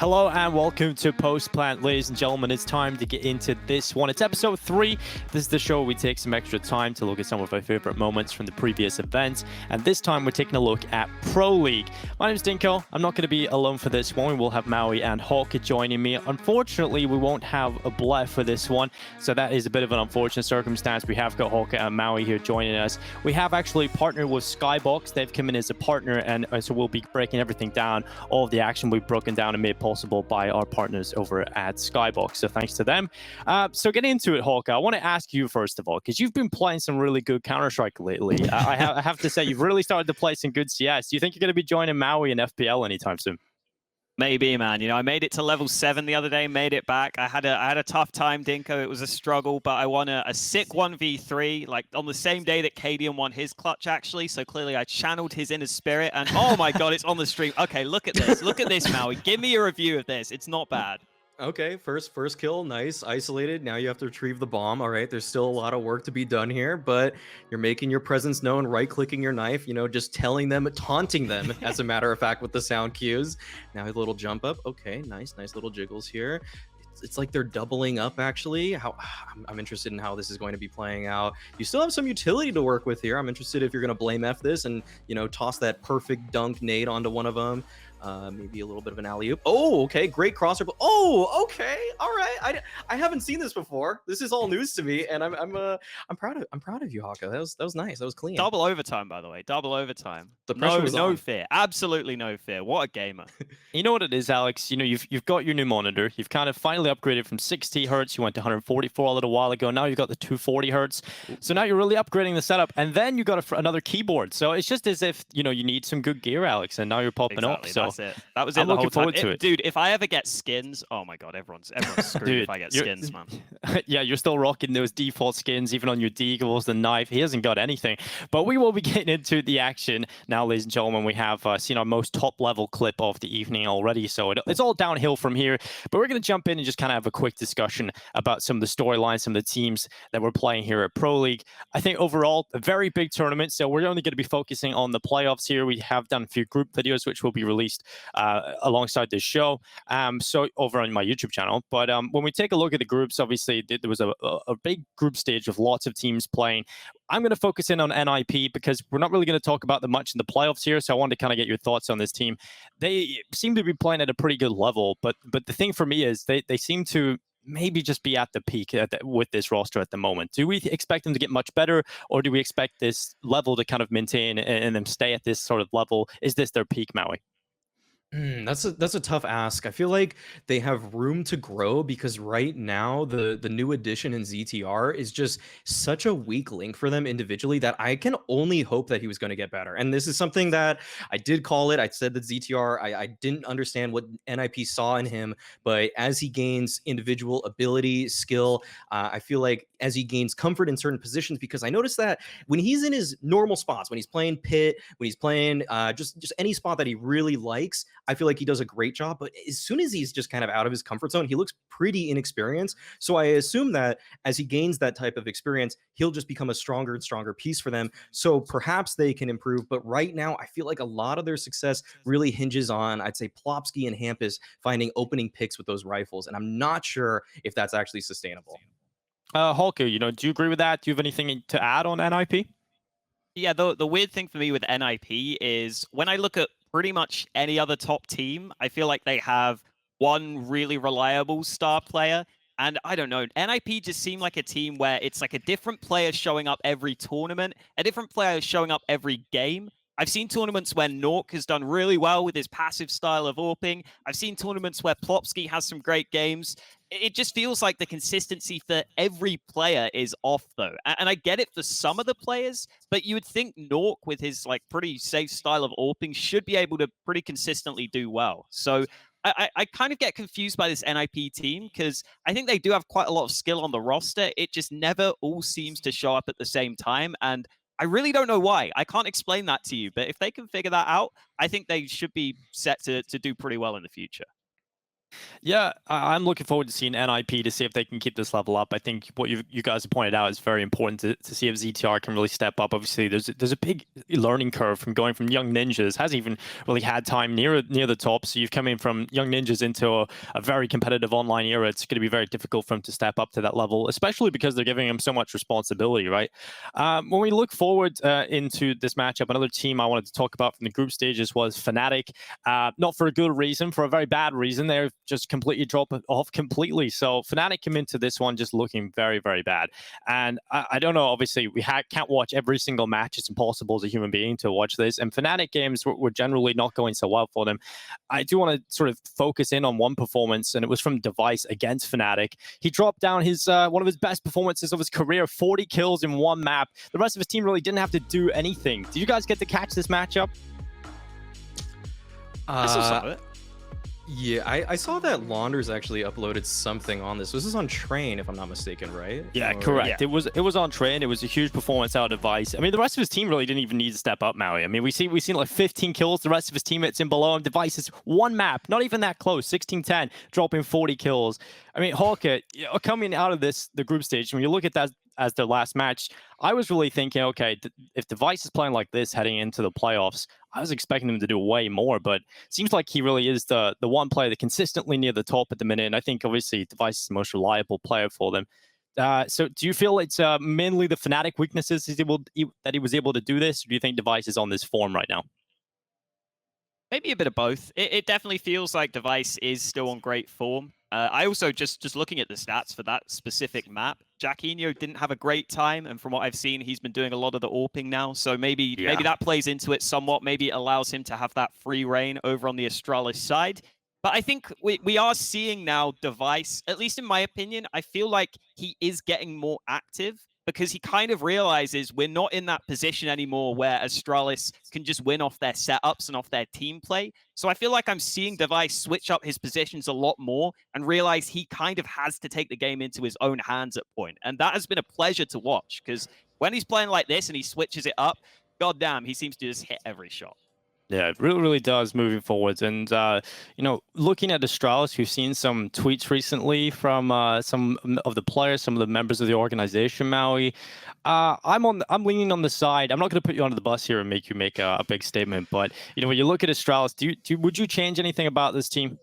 Hello and welcome to Post Plant, ladies and gentlemen. It's time to get into this one. It's episode 3. This is the show where we take some extra time to look at some of our favorite moments from the previous events. And this time we're taking a look at Pro League. My name is Dinko. I'm not going to be alone for this one. We'll have Maui and Hawka joining me. Unfortunately, we won't have a Blef for this one. So that is a bit of an unfortunate circumstance. We have got Hawka and Maui here joining us. We have actually partnered with Skybox. They've come in as a partner, and so we'll be breaking everything down. All of the action we've broken down and made possible by our partners over at Skybox. So thanks to them. So getting into it, Hawka, I want to ask you first of all, because you've been playing some really good Counter-Strike lately. I have to say, you've really started to play some good CS. Do you think you're going to be joining Maui in FPL anytime soon? Maybe, man. You know, I made it to level 7 the other day, made it back. I had a tough time, Dinko. It was a struggle, but I won a sick 1v3, like on the same day that Cadian won his clutch, actually. So clearly I channeled his inner spirit, and oh my god, it's on the stream. Okay, look at this. Look at this, Maui. Give me a review of this. It's not bad. Okay, first kill, nice, isolated. Now you have to retrieve the bomb. All right, there's still a lot of work to be done here, but you're making your presence known, right-clicking your knife, you know, just telling them, taunting them, as a matter of fact, with the sound cues. Now a little jump up. Okay, nice little jiggles here. It's like they're doubling up, actually. I'm interested in how this is going to be playing out. You still have some utility to work with here. I'm interested if you're going to blame F this and, you know, toss that perfect dunk nade onto one of them. Maybe a little bit of an alley-oop. Oh, okay, great crosser. Oh, okay, all right. I haven't seen this before. This is all news to me, and I'm proud of you, Hawka. That was nice. That was clean. Double overtime, by the way. Double overtime. The pressure was no on. fear. Absolutely no fear. What a gamer. You know what it is, Alex? You know, you've got your new monitor. You've kind of finally upgraded from 60 hertz. You went to 144 a little while ago. Now you've got the 240 hertz. So now you're really upgrading the setup, and then you got another keyboard. So it's just as if, you know, you need some good gear, Alex, and now you're popping up. So that's it. That was it. I'm the looking whole forward time. to it. Dude, if I ever get skins, oh my god, everyone's screwed. Dude, if I get skins, man. Yeah, you're still rocking those default skins, even on your deagles, the knife. He hasn't got anything. But we will be getting into the action now, ladies and gentlemen. We have seen our most top-level clip of the evening already, so it's all downhill from here. But we're going to jump in and just kind of have a quick discussion about some of the storylines, some of the teams that we're playing here at Pro League. I think overall, a very big tournament, so we're only going to be focusing on the playoffs here. We have done a few group videos, which will be released alongside this show, so over on my YouTube channel. But when we take a look at the groups, obviously there was a big group stage with lots of teams playing. I'm going to focus in on NIP because we're not really going to talk about them much in the playoffs here, so I wanted to kind of get your thoughts on this team. They seem to be playing at a pretty good level, but the thing for me is they seem to maybe just be at the peak with this roster at the moment. Do we expect them to get much better, or do we expect this level to kind of maintain and them stay at this sort of level? Is this their peak, Maui? That's a tough ask. I feel like they have room to grow because right now the new addition in ZTR is just such a weak link for them individually that I can only hope that he was going to get better. And this is something that I did call it. I said that ZTR, I didn't understand what NIP saw in him, but as he gains individual ability, skill, I feel like as he gains comfort in certain positions, because I noticed that when he's in his normal spots, when he's playing pit, when he's playing just any spot that he really likes, I feel like he does a great job. But as soon as he's just kind of out of his comfort zone, he looks pretty inexperienced. So I assume that as he gains that type of experience, he'll just become a stronger and stronger piece for them. So perhaps they can improve. But right now, I feel like a lot of their success really hinges on, I'd say, Plopsky and Hampus finding opening picks with those rifles. And I'm not sure if that's actually sustainable. Hawka, you know, do you agree with that? Do you have anything to add on NIP? Yeah, the weird thing for me with NIP is when I look at pretty much any other top team, I feel like they have one really reliable star player. And I don't know, NIP just seemed like a team where it's like a different player showing up every tournament, a different player showing up every game. I've seen tournaments where Nork has done really well with his passive style of AWPing. I've seen tournaments where Plopsky has some great games. It just feels like the consistency for every player is off, though. And I get it for some of the players, but you would think Nork, with his like pretty safe style of AWPing, should be able to pretty consistently do well. So I kind of get confused by this NIP team because I think they do have quite a lot of skill on the roster. It just never all seems to show up at the same time. And I really don't know why. I can't explain that to you. But if they can figure that out, I think they should be set to do pretty well in the future. Yeah, I'm looking forward to seeing NIP to see if they can keep this level up. I think what you guys have pointed out is very important to see if ZTR can really step up. Obviously, there's a big learning curve from going from young ninjas, hasn't even really had time near the top. So you've come in from young ninjas into a very competitive online era. It's going to be very difficult for him to step up to that level, especially because they're giving him so much responsibility, right? When we look forward into this matchup, another team I wanted to talk about from the group stages was Fnatic. Not for a good reason, for a very bad reason. They're just completely drop it off completely. So Fnatic came into this one just looking very, very bad. And I don't know, obviously, we can't watch every single match. It's impossible as a human being to watch this. And Fnatic games were generally not going so well for them. I do want to sort of focus in on one performance, and it was from Device against Fnatic. He dropped down his one of his best performances of his career, 40 kills in one map. The rest of his team really didn't have to do anything. Did you guys get to catch this matchup? I saw some of it. Yeah, I saw that Launders actually uploaded something on this. This is on Train, if I'm not mistaken, right? Yeah, Or... correct. Yeah. It was on Train. It was a huge performance out of Device. I mean, the rest of his team really didn't even need to step up, Maui. I mean, we've seen like 15 kills. The rest of his teammates in below him. Device is one map, not even that close. 16-10, dropping 40 kills. I mean, Hawka, coming out of the group stage, when you look at that as their last match, I was really thinking, okay, if Device is playing like this heading into the playoffs, I was expecting him to do way more, but it seems like he really is the one player that consistently near the top at the minute. And I think obviously Device is the most reliable player for them. So do you feel it's mainly the Fnatic weaknesses that he was able to do this, or do you think Device is on this form right now? Maybe a bit of both. It definitely feels like Device is still on great form. I also, just looking at the stats for that specific map, Jacquinho didn't have a great time, and from what I've seen, he's been doing a lot of the AWPing now, so maybe that plays into it somewhat. Maybe it allows him to have that free reign over on the Astralis side. But I think we are seeing now Device, at least in my opinion, I feel like he is getting more active, because he kind of realizes we're not in that position anymore where Astralis can just win off their setups and off their team play. So I feel like I'm seeing Device switch up his positions a lot more and realize he kind of has to take the game into his own hands at point. And that has been a pleasure to watch, because when he's playing like this and he switches it up, goddamn, he seems to just hit every shot. Yeah, it really, really does moving forwards. And, looking at Astralis, we've seen some tweets recently from some of the players, some of the members of the organization, Maui. I'm leaning on the side. I'm not going to put you under the bus here and make you make a big statement. But, when you look at Astralis, would you change anything about this team?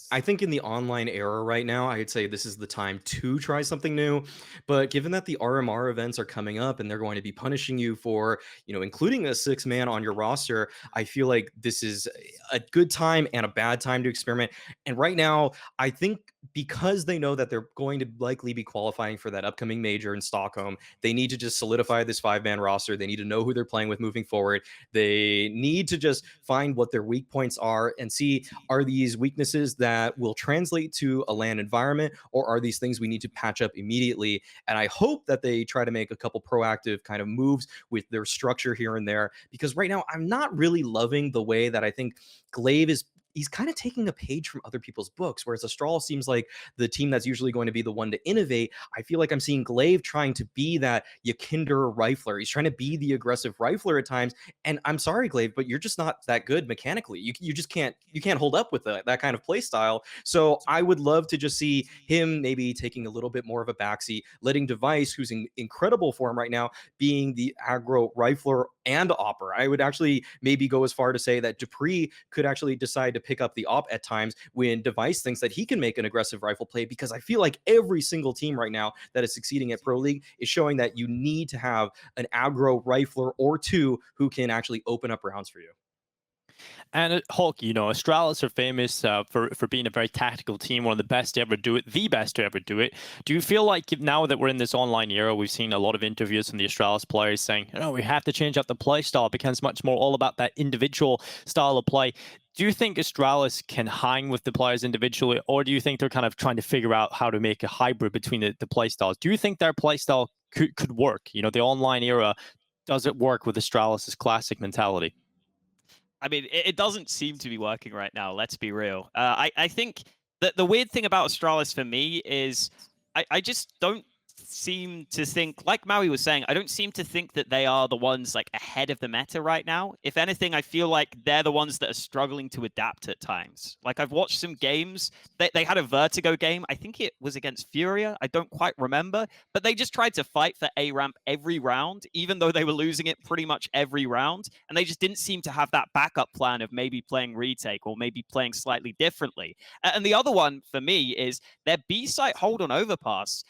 I think in the online era right now, I'd say this is the time to try something new. But given that the RMR events are coming up and they're going to be punishing you for, including a 6-man on your roster, I feel like this is a good time and a bad time to experiment. And right now, I think because they know that they're going to likely be qualifying for that upcoming major in Stockholm, they need to just solidify this 5-man roster. They need to know who they're playing with moving forward. They need to just find what their weak points are and see, are these weaknesses that will translate to a LAN environment, or are these things we need to patch up immediately? And I hope that they try to make a couple proactive kind of moves with their structure here and there, because right now I'm not really loving the way that I think Glaive he's kind of taking a page from other people's books, whereas Astralis seems like the team that's usually going to be the one to innovate. I feel like I'm seeing Glaive trying to be that YEKINDAR rifler. He's trying to be the aggressive rifler at times. And I'm sorry, Glaive, but you're just not that good mechanically. You just can't hold up with that kind of play style. So I would love to just see him maybe taking a little bit more of a backseat, letting Device, who's in incredible form right now, being the aggro rifler and opper. I would actually maybe go as far to say that Dupree could actually decide to pick up the op at times when Device thinks that he can make an aggressive rifle play, because I feel like every single team right now that is succeeding at Pro League is showing that you need to have an aggro rifler or two who can actually open up rounds for you. And Hulk, Astralis are famous for being a very tactical team, one of the best to ever do it, the best to ever do it. Do you feel like now that we're in this online era, we've seen a lot of interviews from the Astralis players saying, we have to change up the play style. It becomes much more all about that individual style of play. Do you think Astralis can hang with the players individually, or do you think they're kind of trying to figure out how to make a hybrid between the play styles? Do you think their play style could work? The online era, does it work with Astralis' classic mentality? I mean, it doesn't seem to be working right now, let's be real. I think that the weird thing about Astralis for me is I just don't seem to think, like Maui was saying, I don't seem to think that they are the ones like ahead of the meta right now. If anything, I feel like they're the ones that are struggling to adapt at times. Like I've watched some games, they had a Vertigo game. I think it was against Furia. I don't quite remember, but they just tried to fight for A ramp every round, even though they were losing it pretty much every round. And they just didn't seem to have that backup plan of maybe playing retake or maybe playing slightly differently. And the other one for me is their B site hold on overpass.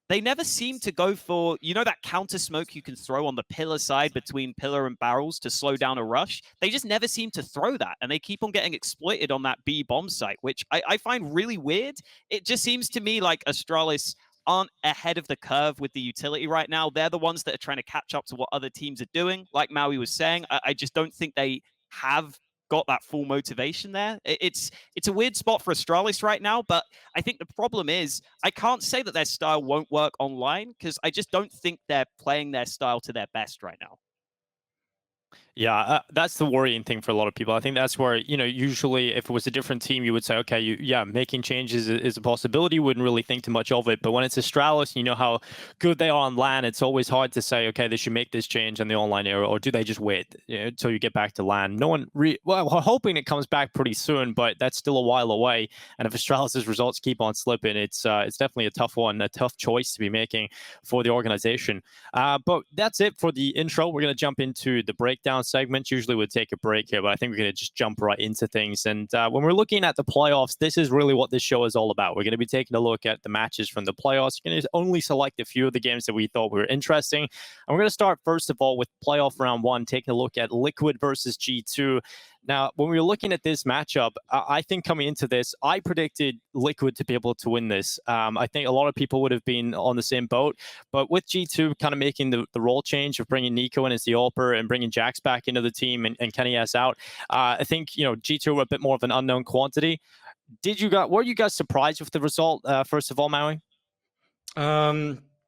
They never seem to go for, you know, that counter smoke you can throw on the pillar side between pillar and barrels to slow down a rush. They just never seem to throw that. And they keep on getting exploited on that B bomb site, which I find really weird. It just seems to me like Astralis aren't ahead of the curve with the utility right now. They're the ones that are trying to catch up to what other teams are doing. Like Maui was saying, I just don't think they have got that full motivation there. It's a weird spot for Astralis right now, but I think the problem is I can't say that their style won't work online because I just don't think they're playing their style to their best right now. Yeah, that's the worrying thing for a lot of people. I think that's where, you know, usually if it was a different team, you would say, okay, yeah, making changes is a possibility. You wouldn't really think too much of it. But when it's Astralis, you know how good they are on LAN, it's always hard to say, okay, they should make this change in the online era, or do they just wait until you get back to LAN? No one, well, we're hoping it comes back pretty soon, but that's still a while away. And if Astralis' results keep on slipping, it's definitely a tough one, a tough choice to be making for the organization. But that's it for the intro. We're going to jump into the breakdown segment. Usually we'd take a break here, but I think we're going to just jump right into things. And when we're looking at the playoffs, this is really what this show is all about. We're going to be taking a look at the matches from the playoffs. We're going to only select a few of the games that we thought were interesting. And we're going to start, first of all, with playoff round one, taking a look at Liquid versus G2. Now, when we were looking at this matchup, I think coming into this, I predicted Liquid to be able to win this. I think a lot of people would have been on the same boat, but with G2 kind of making the role change of bringing Nico in as the AWPer and bringing Jax back into the team and Kenny S out, I think, you know, G2 were a bit more of an unknown quantity. Were you guys surprised with the result, first of all, Maui?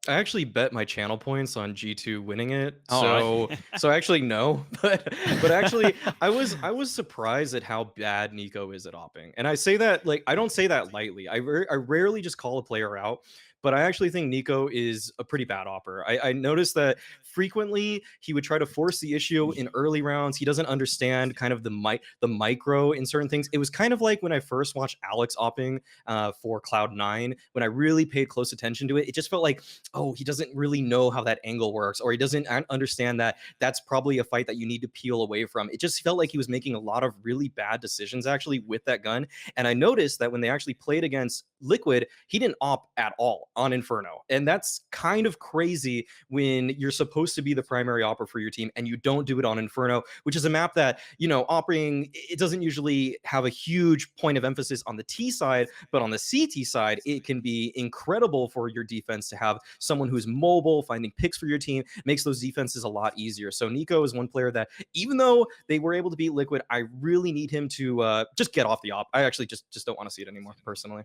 I actually bet my channel points on G2 winning it, Oh, so actually no, but actually I was surprised at how bad Nico is at opping, and I say that, like, I don't say that lightly. I rarely just call a player out, but I actually think Nico is a pretty bad opper. I noticed that frequently he would try to force the issue in early rounds. He doesn't understand kind of the micro in certain things. It was kind of like when I first watched Alex opping for Cloud9, when I really paid close attention to it. It just felt like, oh, he doesn't really know how that angle works, or he doesn't understand that that's probably a fight that you need to peel away from. It just felt like he was making a lot of really bad decisions actually with that gun. And I noticed that when they actually played against Liquid, he didn't op at all on Inferno. And that's kind of crazy when you're supposed to be the primary opper for your team and you don't do it on Inferno, which is a map that, you know, operating, it doesn't usually have a huge point of emphasis on the T side, but on the CT side, it can be incredible for your defense to have someone who's mobile, finding picks for your team, makes those defenses a lot easier. So Nico is one player that, even though they were able to beat Liquid, I really need him to just get off the op. I actually just don't want to see it anymore, personally.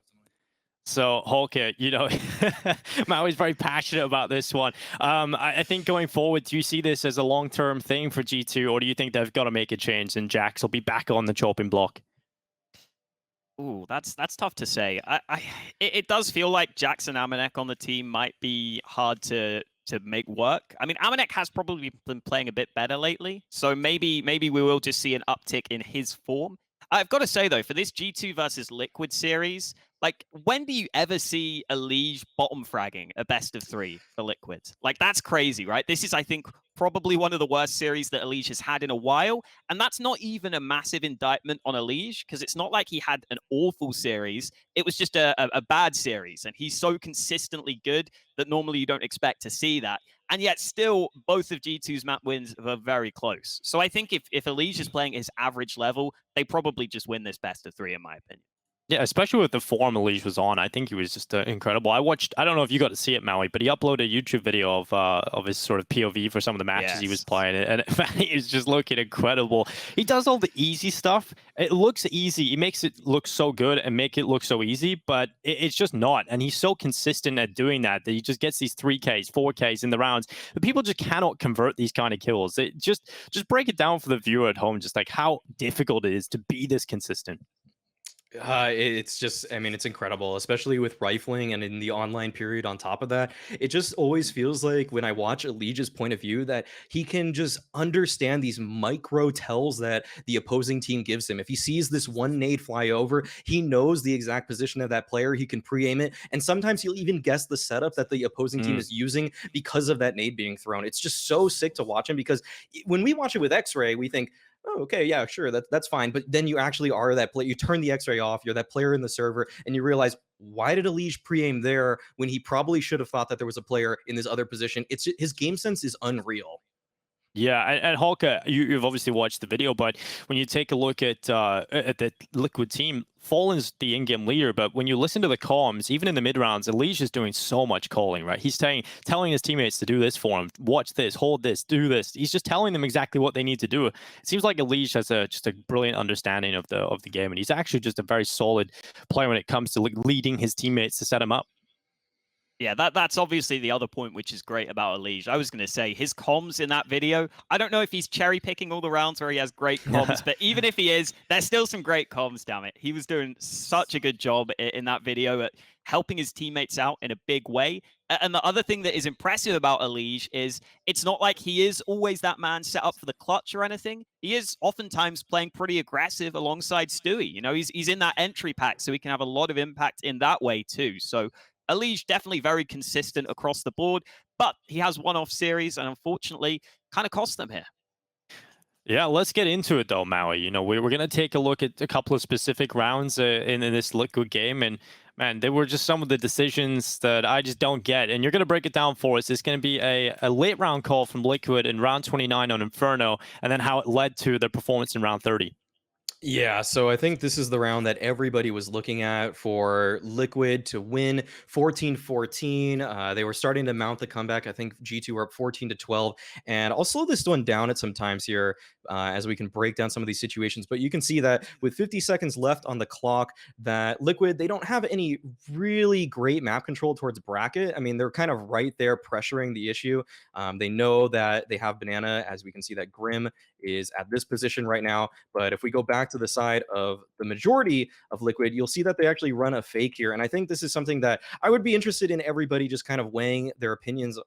So, Hawka, you know, Maui's very passionate about this one. I think going forward, do you see this as a long-term thing for G2, or do you think they've got to make a change and Jax will be back on the chopping block? Ooh, that's tough to say. It does feel like Jax and Amanek on the team might be hard to make work. I mean, Amanek has probably been playing a bit better lately, so maybe we will just see an uptick in his form. I've got to say, though, for this G2 versus Liquid series, like, when do you ever see a Liege bottom fragging a best of 3 for Liquid? Like, that's crazy, right? This is, I think, probably one of the worst series that Liege has had in a while. And that's not even a massive indictment on Liege, because it's not like he had an awful series. It was just a bad series. And he's so consistently good that normally you don't expect to see that. And yet still, both of G2's map wins were very close. So I think if Liege is playing his average level, they probably just win this best of 3, in my opinion. Yeah, especially with the form Liege was on. I think he was just incredible. I don't know if you got to see it, Maui, but he uploaded a YouTube video of his sort of POV for some of the matches he was playing. And he is just looking incredible. He does all the easy stuff. It looks easy. He makes it look so good and make it look so easy, but it's just not. And he's so consistent at doing that he just gets these 3Ks, 4Ks in the rounds. But people just cannot convert these kind of kills. It just break it down for the viewer at home, just like how difficult it is to be this consistent. It's just, I mean, it's incredible, especially with rifling and in the online period on top of that. It just always feels like when I watch Elige's point of view that he can just understand these micro tells that the opposing team gives him. If he sees this one nade fly over, he knows the exact position of that player. He can pre-aim it. And sometimes he'll even guess the setup that the opposing team is using because of that nade being thrown. It's just so sick to watch him because when we watch it with X-Ray, we think, oh, okay, yeah, sure, that's fine. But then you actually are that player. You turn the X-ray off. You're that player in the server, and you realize, why did Elige pre-aim there when he probably should have thought that there was a player in this other position? It's his game sense is unreal. Yeah, and Hawka, you've obviously watched the video, but when you take a look at the Liquid team, Fallen's the in-game leader, but when you listen to the comms, even in the mid-rounds, Elige is doing so much calling, right? He's telling his teammates to do this for him, watch this, hold this, do this. He's just telling them exactly what they need to do. It seems like Elige has just a brilliant understanding of the game, and he's actually just a very solid player when it comes to leading his teammates to set him up. Yeah, that's obviously the other point, which is great about Elige. I was going to say, his comms in that video, I don't know if he's cherry-picking all the rounds where he has great comms, but even if he is, there's still some great comms, damn it. He was doing such a good job in that video at helping his teammates out in a big way. And the other thing that is impressive about Elige is it's not like he is always that man set up for the clutch or anything. He is oftentimes playing pretty aggressive alongside Stewie. You know, he's in that entry pack, so he can have a lot of impact in that way too. So Elige definitely very consistent across the board, but he has one-off series and unfortunately kind of cost them here. Yeah, let's get into it though, Maui. You know, we're going to take a look at a couple of specific rounds in this Liquid game, and man, they were just some of the decisions that I just don't get. And you're going to break it down for us. It's going to be a late round call from Liquid in round 29 on Inferno, and then how it led to their performance in round 30. Yeah, so I think this is the round that everybody was looking at for Liquid to win 14-14. They were starting to mount the comeback. I think G2 were up 14-12. And I'll slow this one down at some times here as we can break down some of these situations. But you can see that with 50 seconds left on the clock, that Liquid, they don't have any really great map control towards bracket. I mean, they're kind of right there pressuring the issue. They know that they have Banana, as we can see that Grim is at this position right now. But if we go back to the side of the majority of Liquid, you'll see that they actually run a fake here. And I think this is something that I would be interested in everybody just kind of weighing their opinions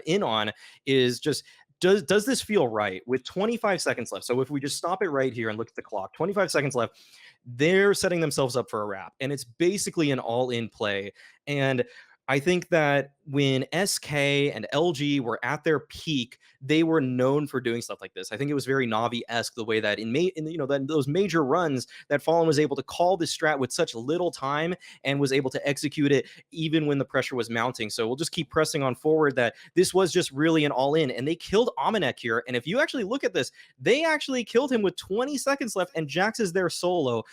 in on, is just, does this feel right with 25 seconds left? So if we just stop it right here and look at the clock, 25 seconds left, they're setting themselves up for a wrap. And it's basically an all-in play. And I think that when SK and LG were at their peak, they were known for doing stuff like this. I think it was very Navi-esque the way that in those major runs that Fallen was able to call this strat with such little time and was able to execute it even when the pressure was mounting. So we'll just keep pressing on forward that this was just really an all-in, and they killed Mauisnake here. And if you actually look at this, they actually killed him with 20 seconds left, and Jax is there solo.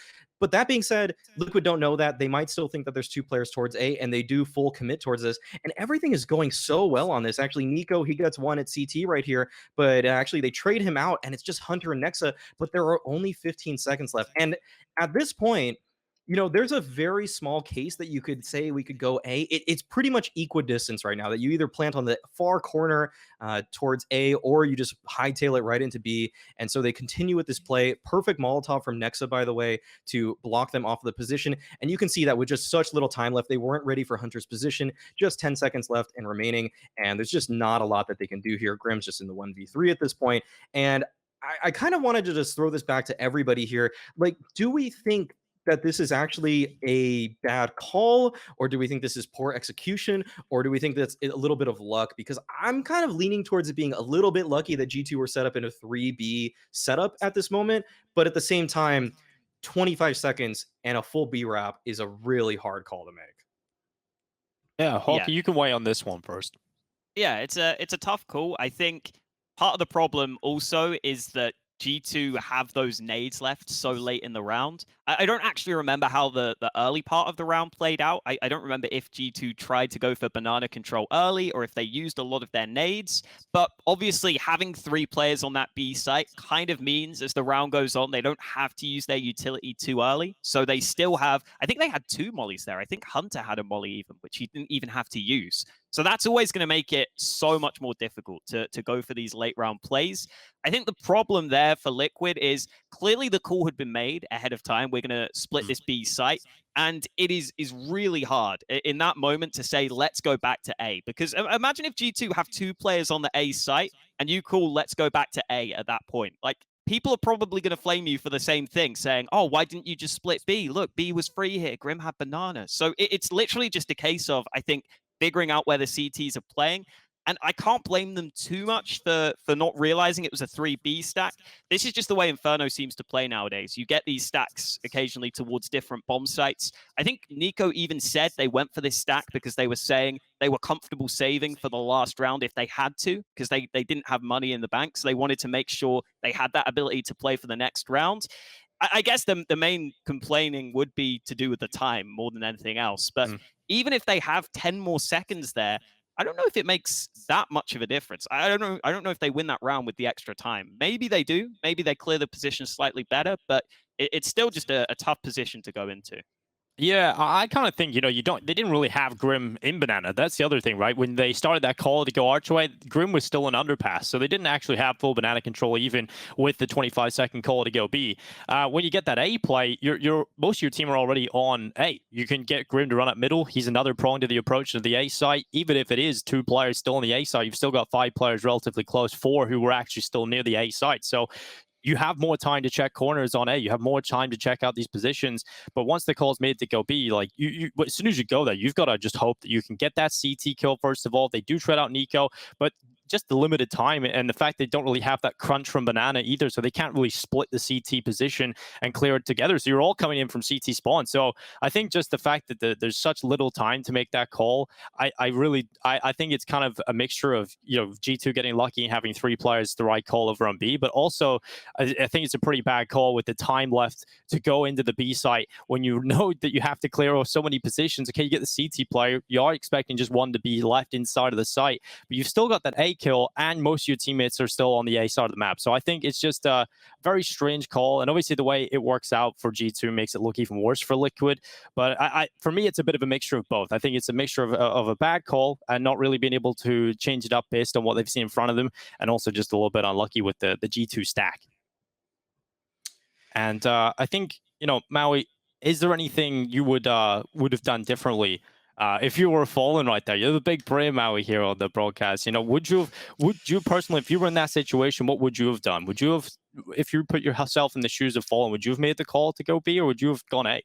But that being said, Liquid don't know that. They might still think that there's two players towards A, and they do full commit towards this. And everything is going so well on this. Actually, Nico, he gets one at CT right here, but actually they trade him out, and it's just Hunter and Nexa, but there are only 15 seconds left. And at this point, there's a very small case that you could say we could go A. It's pretty much equidistance right now, that you either plant on the far corner towards A, or you just hightail it right into B. And so they continue with this play. Perfect Molotov from Nexa, by the way, to block them off of the position. And you can see that with just such little time left, they weren't ready for Hunter's position. Just 10 seconds left and remaining. And there's just not a lot that they can do here. Grim's just in the 1v3 at this point. And I kind of wanted to just throw this back to everybody here. Like, do we think that this is actually a bad call, or do we think this is poor execution, or do we think that's a little bit of luck? Because I'm kind of leaning towards it being a little bit lucky that G2 were set up in a 3B setup at this moment, but at the same time, 25 seconds and a full B wrap is a really hard call to make. Yeah, Hawka, you can weigh on this one first. Yeah, it's a tough call. I think part of the problem also is that G2 have those nades left so late in the round. I don't actually remember how the early part of the round played out. I don't remember if G2 tried to go for banana control early or if they used a lot of their nades. But obviously having 3 players on that B site kind of means as the round goes on, they don't have to use their utility too early. So they still have, I think they had 2 mollies there. I think Hunter had a molly even, which he didn't even have to use. So that's always going to make it so much more difficult to go for these late round plays. I think the problem there for Liquid is clearly the call had been made ahead of time. We're going to split this B site. And it is really hard in that moment to say, let's go back to A. Because imagine if G2 have 2 players on the A site and you call, let's go back to A at that point. Like, people are probably going to flame you for the same thing, saying, oh, why didn't you just split B? Look, B was free here. Grim had banana. So it's literally just a case of, I think, figuring out where the CTs are playing. And I can't blame them too much for not realizing it was a 3B stack. This is just the way Inferno seems to play nowadays. You get these stacks occasionally towards different bomb sites. I think Nico even said they went for this stack because they were saying they were comfortable saving for the last round if they had to, because they didn't have money in the bank. So they wanted to make sure they had that ability to play for the next round. I guess the main complaining would be to do with the time more than anything else. But even if they have 10 more seconds there, I don't know if it makes that much of a difference. I don't know if they win that round with the extra time. Maybe they do. Maybe they clear the position slightly better, but it's still just a tough position to go into. Yeah, I kind of think, they didn't really have Grim in Banana. That's the other thing, right? When they started that call to go Archway, Grim was still an underpass. So they didn't actually have full Banana control even with the 25-second call to go B. When you get that A play, most of your team are already on A. You can get Grim to run up middle. He's another prong to the approach to the A site. Even if it is 2 players still on the A site, you've still got 5 players relatively close, 4 who were actually still near the A site. So you have more time to check corners on A. You have more time to check out these positions. But once the call's made to go B, like as soon as you go there, you've got to just hope that you can get that CT kill first of all. They do tread out Nico, but just the limited time and the fact they don't really have that crunch from Banana either, so they can't really split the CT position and clear it together. So you're all coming in from CT spawn. So I think just the fact that there's such little time to make that call, I think it's kind of a mixture of G2 getting lucky and having 3 players the right call over on B, but also I think it's a pretty bad call with the time left to go into the B site when you know that you have to clear so many positions. Okay, you get the CT player, you are expecting just one to be left inside of the site, but you've still got that A kill and most of your teammates are still on the A side of the map. So I think it's just a very strange call, and obviously the way it works out for G2 makes it look even worse for Liquid. But for me, it's a bit of a mixture of both. I think it's a mixture of a bad call and not really being able to change it up based on what they've seen in front of them, and also just a little bit unlucky with the G2 stack. And I think, Maui, is there anything you would have done differently if you were fallen right there? You're the big brain, Maui, here on the broadcast. Would you personally, if you were in that situation, what would you have done? Would you have, if you put yourself in the shoes of fallen, would you have made the call to go B, or would you have gone A?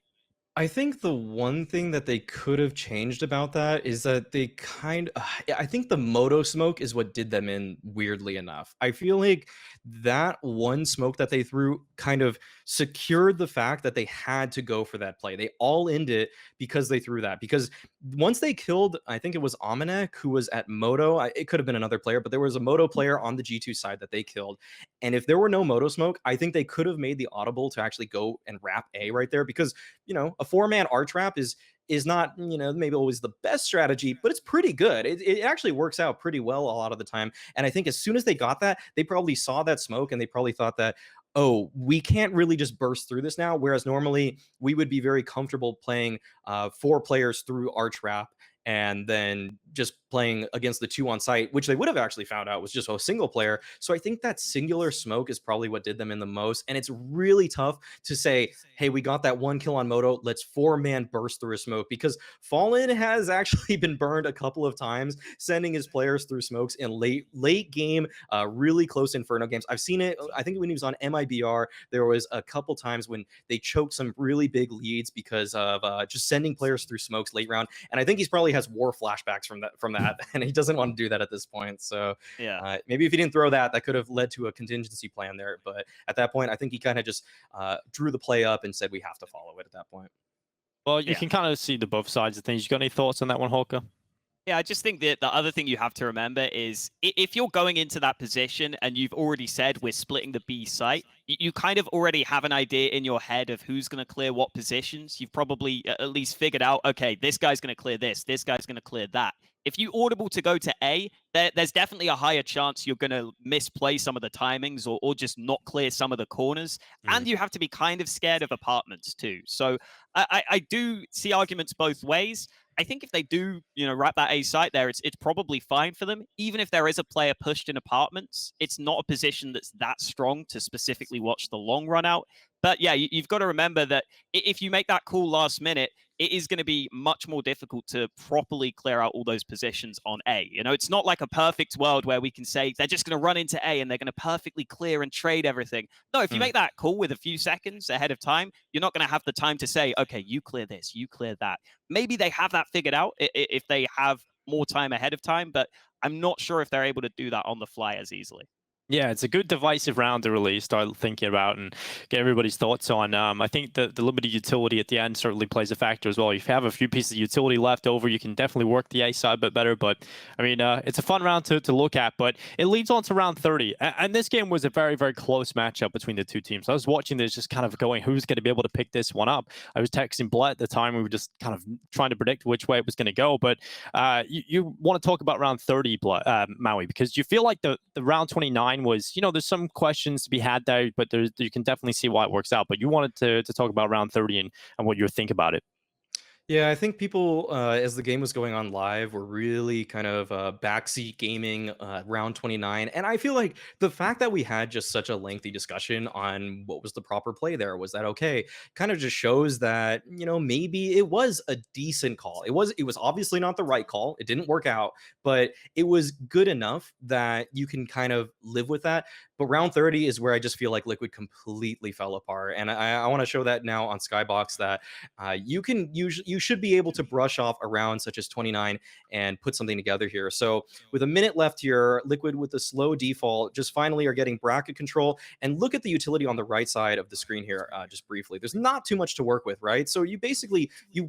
I think the one thing that they could have changed about that is that they I think the Moto smoke is what did them in, weirdly enough. I feel like that one smoke that they threw kind of secured the fact that they had to go for that play. They all ended it because they threw that. Because once they killed, I think it was Mauisnake who was at Moto. It could have been another player, but there was a Moto player on the G2 side that they killed. And if there were no Moto smoke, I think they could have made the audible to actually go and wrap A right there, because a 4-man arch wrap is not, maybe always the best strategy, but it's pretty good. It actually works out pretty well a lot of the time. And I think as soon as they got that, they probably saw that smoke and they probably thought that, oh, we can't really just burst through this now. Whereas normally we would be very comfortable playing 4 players through arch wrap and then just playing against the 2 on site, which they would have actually found out was just a single player. So I think that singular smoke is probably what did them in the most. And it's really tough to say, hey, we got that 1 kill on Moto, let's 4-man burst through a smoke, because Fallen has actually been burned a couple of times sending his players through smokes in late game, really close Inferno games. I've seen it. I think when he was on MIBR, there was a couple times when they choked some really big leads because of just sending players through smokes late round. And I think he's probably has war flashbacks from that, and he doesn't want to do that at this point. So yeah, maybe if he didn't throw that could have led to a contingency plan there. But at that point, I think he kind of just drew the play up and said we have to follow it at that point. Well, you can kind of see the both sides of things. You got any thoughts on that one, Hawka? Yeah, I just think that the other thing you have to remember is if you're going into that position and you've already said we're splitting the B site, you kind of already have an idea in your head of who's going to clear what positions. You've probably at least figured out, okay, this guy's going to clear this guy's going to clear that. If you audible to go to A, there's definitely a higher chance you're going to misplay some of the timings or just not clear some of the corners. And you have to be kind of scared of apartments too. So I do see arguments both ways. I think if they do, wrap that A site there, it's probably fine for them. Even if there is a player pushed in apartments, it's not a position that's that strong to specifically watch the long run out. But yeah, you've got to remember that if you make that call last minute, it is going to be much more difficult to properly clear out all those positions on A. It's not like a perfect world where we can say they're just going to run into A and they're going to perfectly clear and trade everything. No, if you make that call with a few seconds ahead of time, you're not going to have the time to say, okay, you clear this, you clear that. Maybe they have that figured out if they have more time ahead of time, but I'm not sure if they're able to do that on the fly as easily. Yeah, it's a good divisive round to really start thinking about and get everybody's thoughts on. I think the limited utility at the end certainly plays a factor as well. If you have a few pieces of utility left over, you can definitely work the A side a bit better. But, I mean, it's a fun round to look at. But it leads on to round 30. And this game was a very, very close matchup between the two teams. I was watching this just kind of going, who's going to be able to pick this one up? I was texting Blatt at the time. We were just kind of trying to predict which way it was going to go. But you want to talk about round 30, Maui, because you feel like the round 29 was, there's some questions to be had there, but you can definitely see why it works out. But you wanted to talk about round 30 and what you think about it. Yeah, I think people, as the game was going on live, were really kind of backseat gaming round 29. And I feel like the fact that we had just such a lengthy discussion on what was the proper play there, was that okay, kind of just shows that, maybe it was a decent call. It was obviously not the right call. It didn't work out, but it was good enough that you can kind of live with that. But round 30 is where I just feel like Liquid completely fell apart. And I want to show that now on Skybox that you should be able to brush off a round such as 29 and put something together here. So with a minute left here, Liquid with the slow default just finally are getting bracket control. And look at the utility on the right side of the screen here, just briefly. There's not too much to work with, right? So you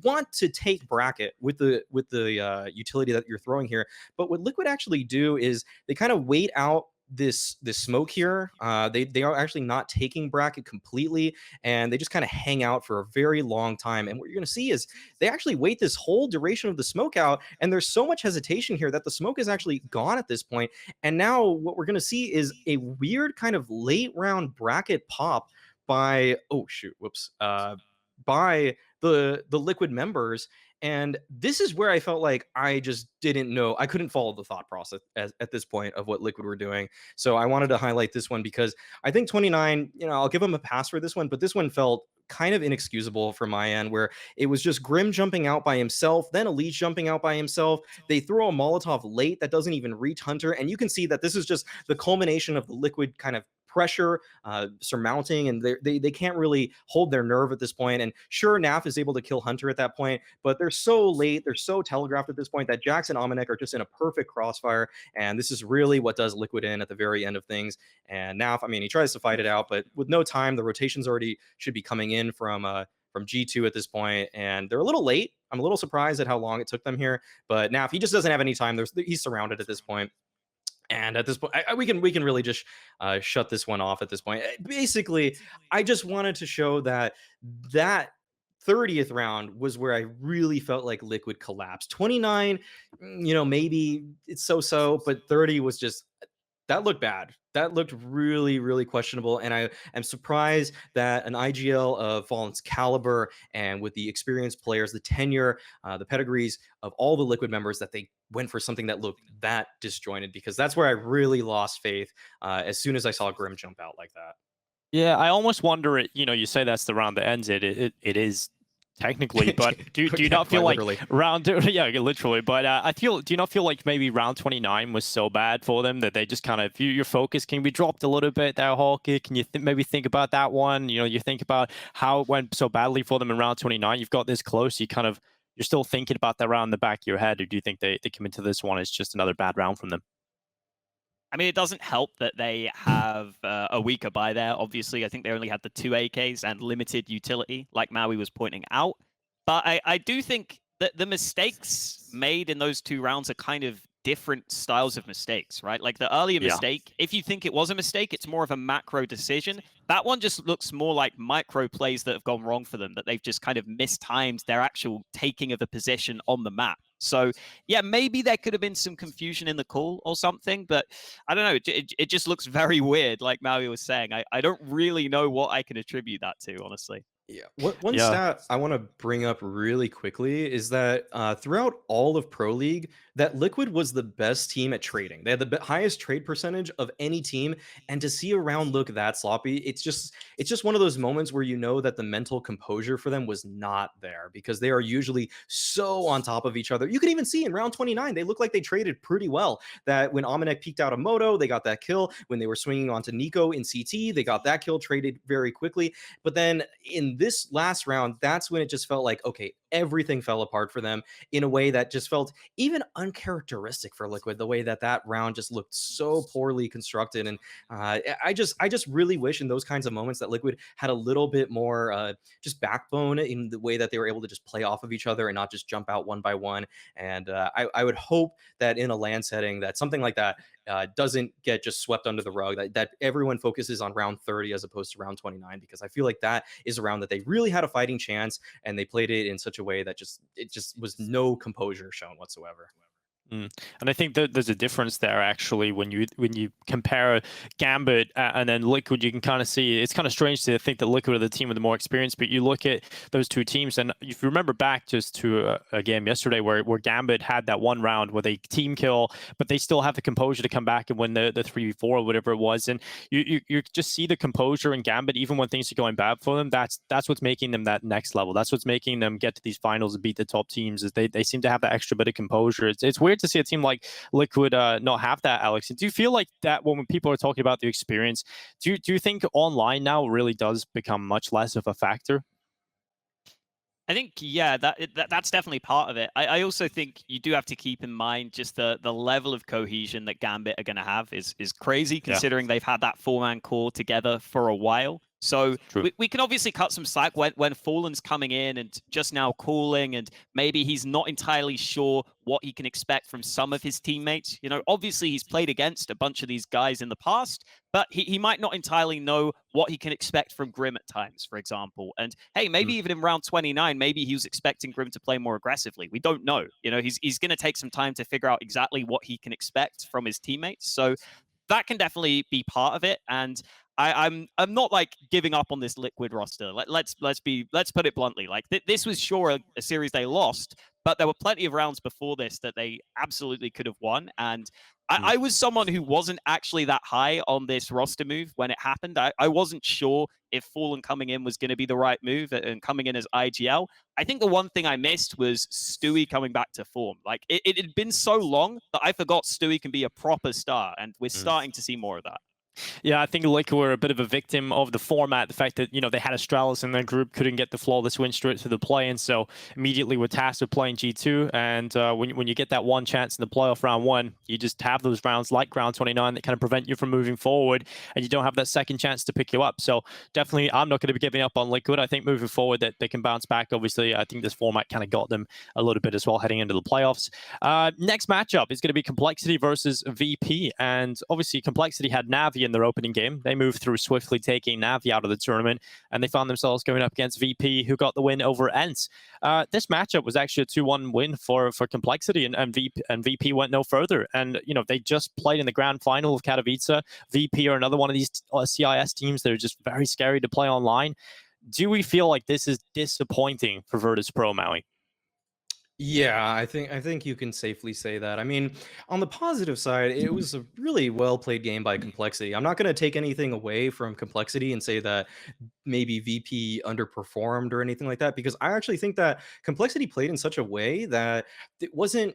want to take bracket with the utility that you're throwing here. But what Liquid actually do is they kind of wait out this smoke here. They are actually not taking bracket completely, and they just kind of hang out for a very long time. And what you're going to see is they actually wait this whole duration of the smoke out, and there's so much hesitation here that the smoke is actually gone at this point. And now what we're going to see is a weird kind of late round bracket pop by by the Liquid members. And this is where I felt like I just didn't know. I couldn't follow the thought process at this point of what Liquid were doing. So I wanted to highlight this one because I think 29, I'll give them a pass for this one, but this one felt kind of inexcusable from my end, where it was just Grim jumping out by himself, then Elite jumping out by himself. They throw a Molotov late that doesn't even reach Hunter. And you can see that this is just the culmination of the Liquid kind of pressure surmounting, and they can't really hold their nerve at this point. And sure, Naf is able to kill Hunter at that point, but they're so late, they're so telegraphed at this point that Jax and Amanek are just in a perfect crossfire. And this is really what does Liquid in at the very end of things. And Naf, I mean, he tries to fight it out, but with no time, the rotations already should be coming in from G2 at this point, and they're a little late. I'm a little surprised at how long it took them here, but Naf, he just doesn't have any time. He's surrounded at this point. And at this point, we can really just shut this one off at this point. Basically, I just wanted to show that 30th round was where I really felt like Liquid collapsed. 29, maybe it's so, but 30 was just, that looked bad. That looked really, really questionable. And I am surprised that an IGL of Fallen's caliber and with the experienced players, the tenure, the pedigrees of all the Liquid members, that they went for something that looked that disjointed, because that's where I really lost faith as soon as I saw Grim jump out like that. Yeah, I almost wonder it. You say that's the round that ends it. It is technically, but do you not feel like round yeah, literally, but do you not feel like maybe round 29 was so bad for them that they just kind of, your focus can be dropped a little bit there, Hawka? Can you maybe think about that one? You think about how it went so badly for them in round 29. You've got this close, you're still thinking about that round in the back of your head, or do you think they come into this one as just another bad round from them? I mean, it doesn't help that they have a weaker buy there. Obviously, I think they only had the 2 AKs and limited utility, like Maui was pointing out. But I do think that the mistakes made in those 2 rounds are kind of different styles of mistakes, right? Like the earlier mistake, if you think it was a mistake, it's more of a macro decision. That one just looks more like micro plays that have gone wrong for them, that they've just kind of mistimed their actual taking of a position on the map. So yeah, maybe there could have been some confusion in the call or something, but I don't know. It just looks very weird, like Maui was saying. I don't really know what I can attribute that to, honestly. Yeah. One Yeah. stat I want to bring up really quickly is that throughout all of Pro League, that Liquid was the best team at trading. They had the highest trade percentage of any team, and to see a round look that sloppy, it's just one of those moments where you know that the mental composure for them was not there because they are usually so on top of each other. You can even see in round 29, they look like they traded pretty well. That when Amanek peeked out a Moto, they got that kill. When they were swinging onto Nico in CT, they got that kill, traded very quickly. But then in this last round, that's when it just felt like, okay, everything fell apart for them in a way that just felt even uncharacteristic for Liquid, the way that that round just looked so poorly constructed. And I just really wish in those kinds of moments that Liquid had a little bit more just backbone in the way that they were able to just play off of each other and not just jump out one by one. And I would hope that in a LAN setting that something like that doesn't get just swept under the rug, that everyone focuses on round 30 as opposed to round 29, because I feel like that is a round that they really had a fighting chance and they played it in such a way that it just was no composure shown whatsoever. And I think that there's a difference there actually when you compare Gambit and then Liquid. You can kind of see it's kind of strange to think that Liquid are the team with the more experience, but you look at those two teams, and if you remember back just to a game yesterday where Gambit had that one round with a team kill, but they still have the composure to come back and win the 3v4 or whatever it was, and you just see the composure in Gambit even when things are going bad for them. That's what's making them that next level. That's what's making them get to these finals and beat the top teams. Is they seem to have that extra bit of composure. It's weird to see a team like Liquid not have that, Alex. And do you feel like that when people are talking about the experience, do you think online now really does become much less of a factor? I think, yeah, that's definitely part of it. I also think you do have to keep in mind just the level of cohesion that Gambit are going to have is crazy, considering they've had that 4-man core together for a while. So we can obviously cut some slack when Fallen's coming in and just now calling, and maybe he's not entirely sure what he can expect from some of his teammates. You know, obviously he's played against a bunch of these guys in the past, but he might not entirely know what he can expect from Grim at times, for example. And hey, maybe even in round 29, maybe he was expecting Grim to play more aggressively. We don't know. You know, he's going to take some time to figure out exactly what he can expect from his teammates. So that can definitely be part of it. And I'm not like giving up on this Liquid roster. Let's put it bluntly. Like this was sure a series they lost, but there were plenty of rounds before this that they absolutely could have won. And I was someone who wasn't actually that high on this roster move when it happened. I wasn't sure if Fallen coming in was going to be the right move and coming in as IGL. I think the one thing I missed was Stewie coming back to form. Like it had been so long that I forgot Stewie can be a proper star, and we're starting to see more of that. Yeah, I think Liquid were a bit of a victim of the format. The fact that, you know, they had Astralis in their group, couldn't get the flawless win straight to the play-in, so immediately were tasked with playing G2. And when you get that one chance in the playoff round one, you just have those rounds like round 29 that kind of prevent you from moving forward, and you don't have that second chance to pick you up. So definitely, I'm not going to be giving up on Liquid. I think moving forward that they can bounce back. Obviously, I think this format kind of got them a little bit as well heading into the playoffs. Next matchup is going to be Complexity versus VP, and obviously Complexity had Navi in their opening game. They moved through swiftly, taking Navi out of the tournament, and they found themselves going up against VP, who got the win over ENCE. This matchup was actually a 2-1 win for Complexity, and VP went no further. And, you know, they just played in the grand final of Katowice. VP are another one of these CIS teams that are just very scary to play online. Do we feel like this is disappointing for Virtus Pro, Maui? Yeah, I think you can safely say that. I mean, on the positive side, it was a really well played game by Complexity. I'm not going to take anything away from Complexity and say that maybe VP underperformed or anything like that, because I actually think that Complexity played in such a way that it wasn't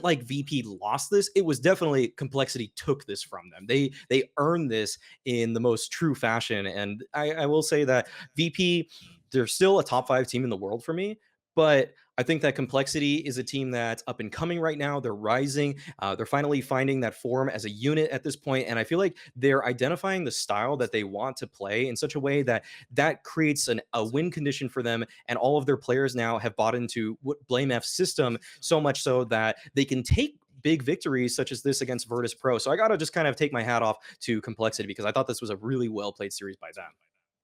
like VP lost this. It was definitely Complexity took this from them. They earned this in the most true fashion. And I will say that VP, they're still a top 5 team in the world for me, but I think that Complexity is a team that's up and coming right now. They're rising. They're finally finding that form as a unit at this point. And I feel like they're identifying the style that they want to play in such a way that creates a win condition for them. And all of their players now have bought into Blame F's system, so much so that they can take big victories such as this against Virtus Pro. So I got to just kind of take my hat off to Complexity, because I thought this was a really well played series by them.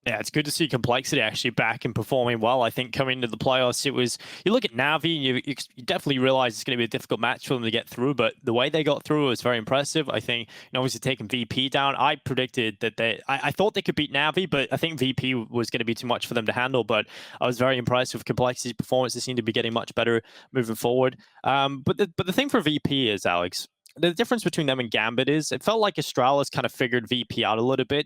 Yeah, it's good to see Complexity actually back and performing well. I think coming into the playoffs, it was, you look at Navi and you definitely realize it's going to be a difficult match for them to get through, but the way they got through was very impressive. I think, obviously taking VP down, I predicted that I thought they could beat Navi, but I think VP was going to be too much for them to handle, but I was very impressed with Complexity's performance. They seem to be getting much better moving forward. But the thing for VP is, Alex, the difference between them and Gambit is it felt like Astralis kind of figured VP out a little bit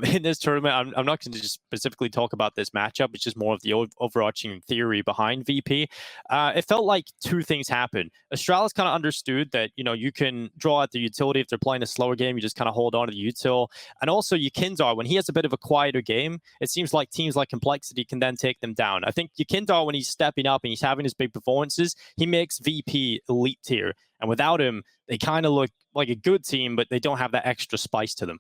in this tournament. I'm not going to just specifically talk about this matchup. It's just more of the overarching theory behind VP. It felt like two things happened. Astralis kind of understood that, you can draw out the utility if they're playing a slower game. You just kind of hold on to the util. And also YEKINDAR, when he has a bit of a quieter game, it seems like teams like Complexity can then take them down. I think YEKINDAR, when he's stepping up and he's having his big performances, he makes VP elite tier. And without him, they kind of look like a good team, but they don't have that extra spice to them.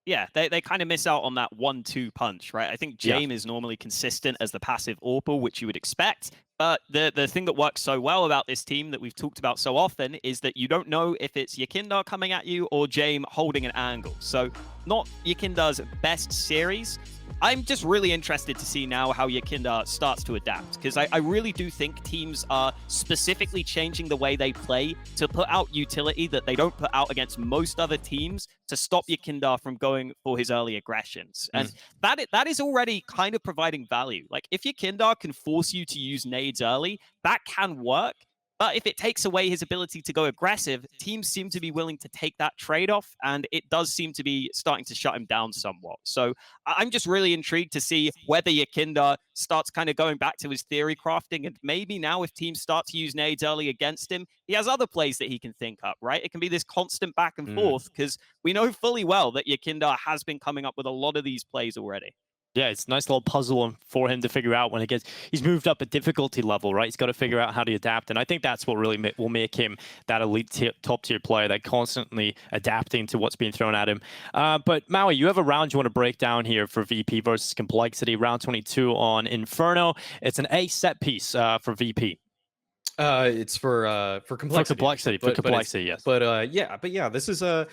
Yeah, they kind of miss out on that 1-2 punch, right? I think James is normally consistent as the passive AWP, which you would expect. But the thing that works so well about this team that we've talked about so often is that you don't know if it's YEKINDAR coming at you or James holding an angle. So not YEKINDAR's best series. I'm just really interested to see now how YEKINDAR starts to adapt, because I really do think teams are specifically changing the way they play to put out utility that they don't put out against most other teams to stop YEKINDAR from going for his early aggressions. And that is already kind of providing value. Like, if YEKINDAR can force you to use nades early, that can work. But if it takes away his ability to go aggressive, teams seem to be willing to take that trade-off, and it does seem to be starting to shut him down somewhat. So I'm just really intrigued to see whether YEKINDAR starts kind of going back to his theory crafting, and maybe now if teams start to use nades early against him, he has other plays that he can think up, right? It can be this constant back and forth, because we know fully well that YEKINDAR has been coming up with a lot of these plays already. Yeah, it's a nice little puzzle for him to figure out when he's moved up a difficulty level, right? He's got to figure out how to adapt. And I think that's what really will make him that elite top tier player, that constantly adapting to what's being thrown at him. But Maui, you have a round you want to break down here for VP versus Complexity, round 22 on Inferno. It's an A set piece for VP. It's for complexity. For complexity, yes. But yeah, this is a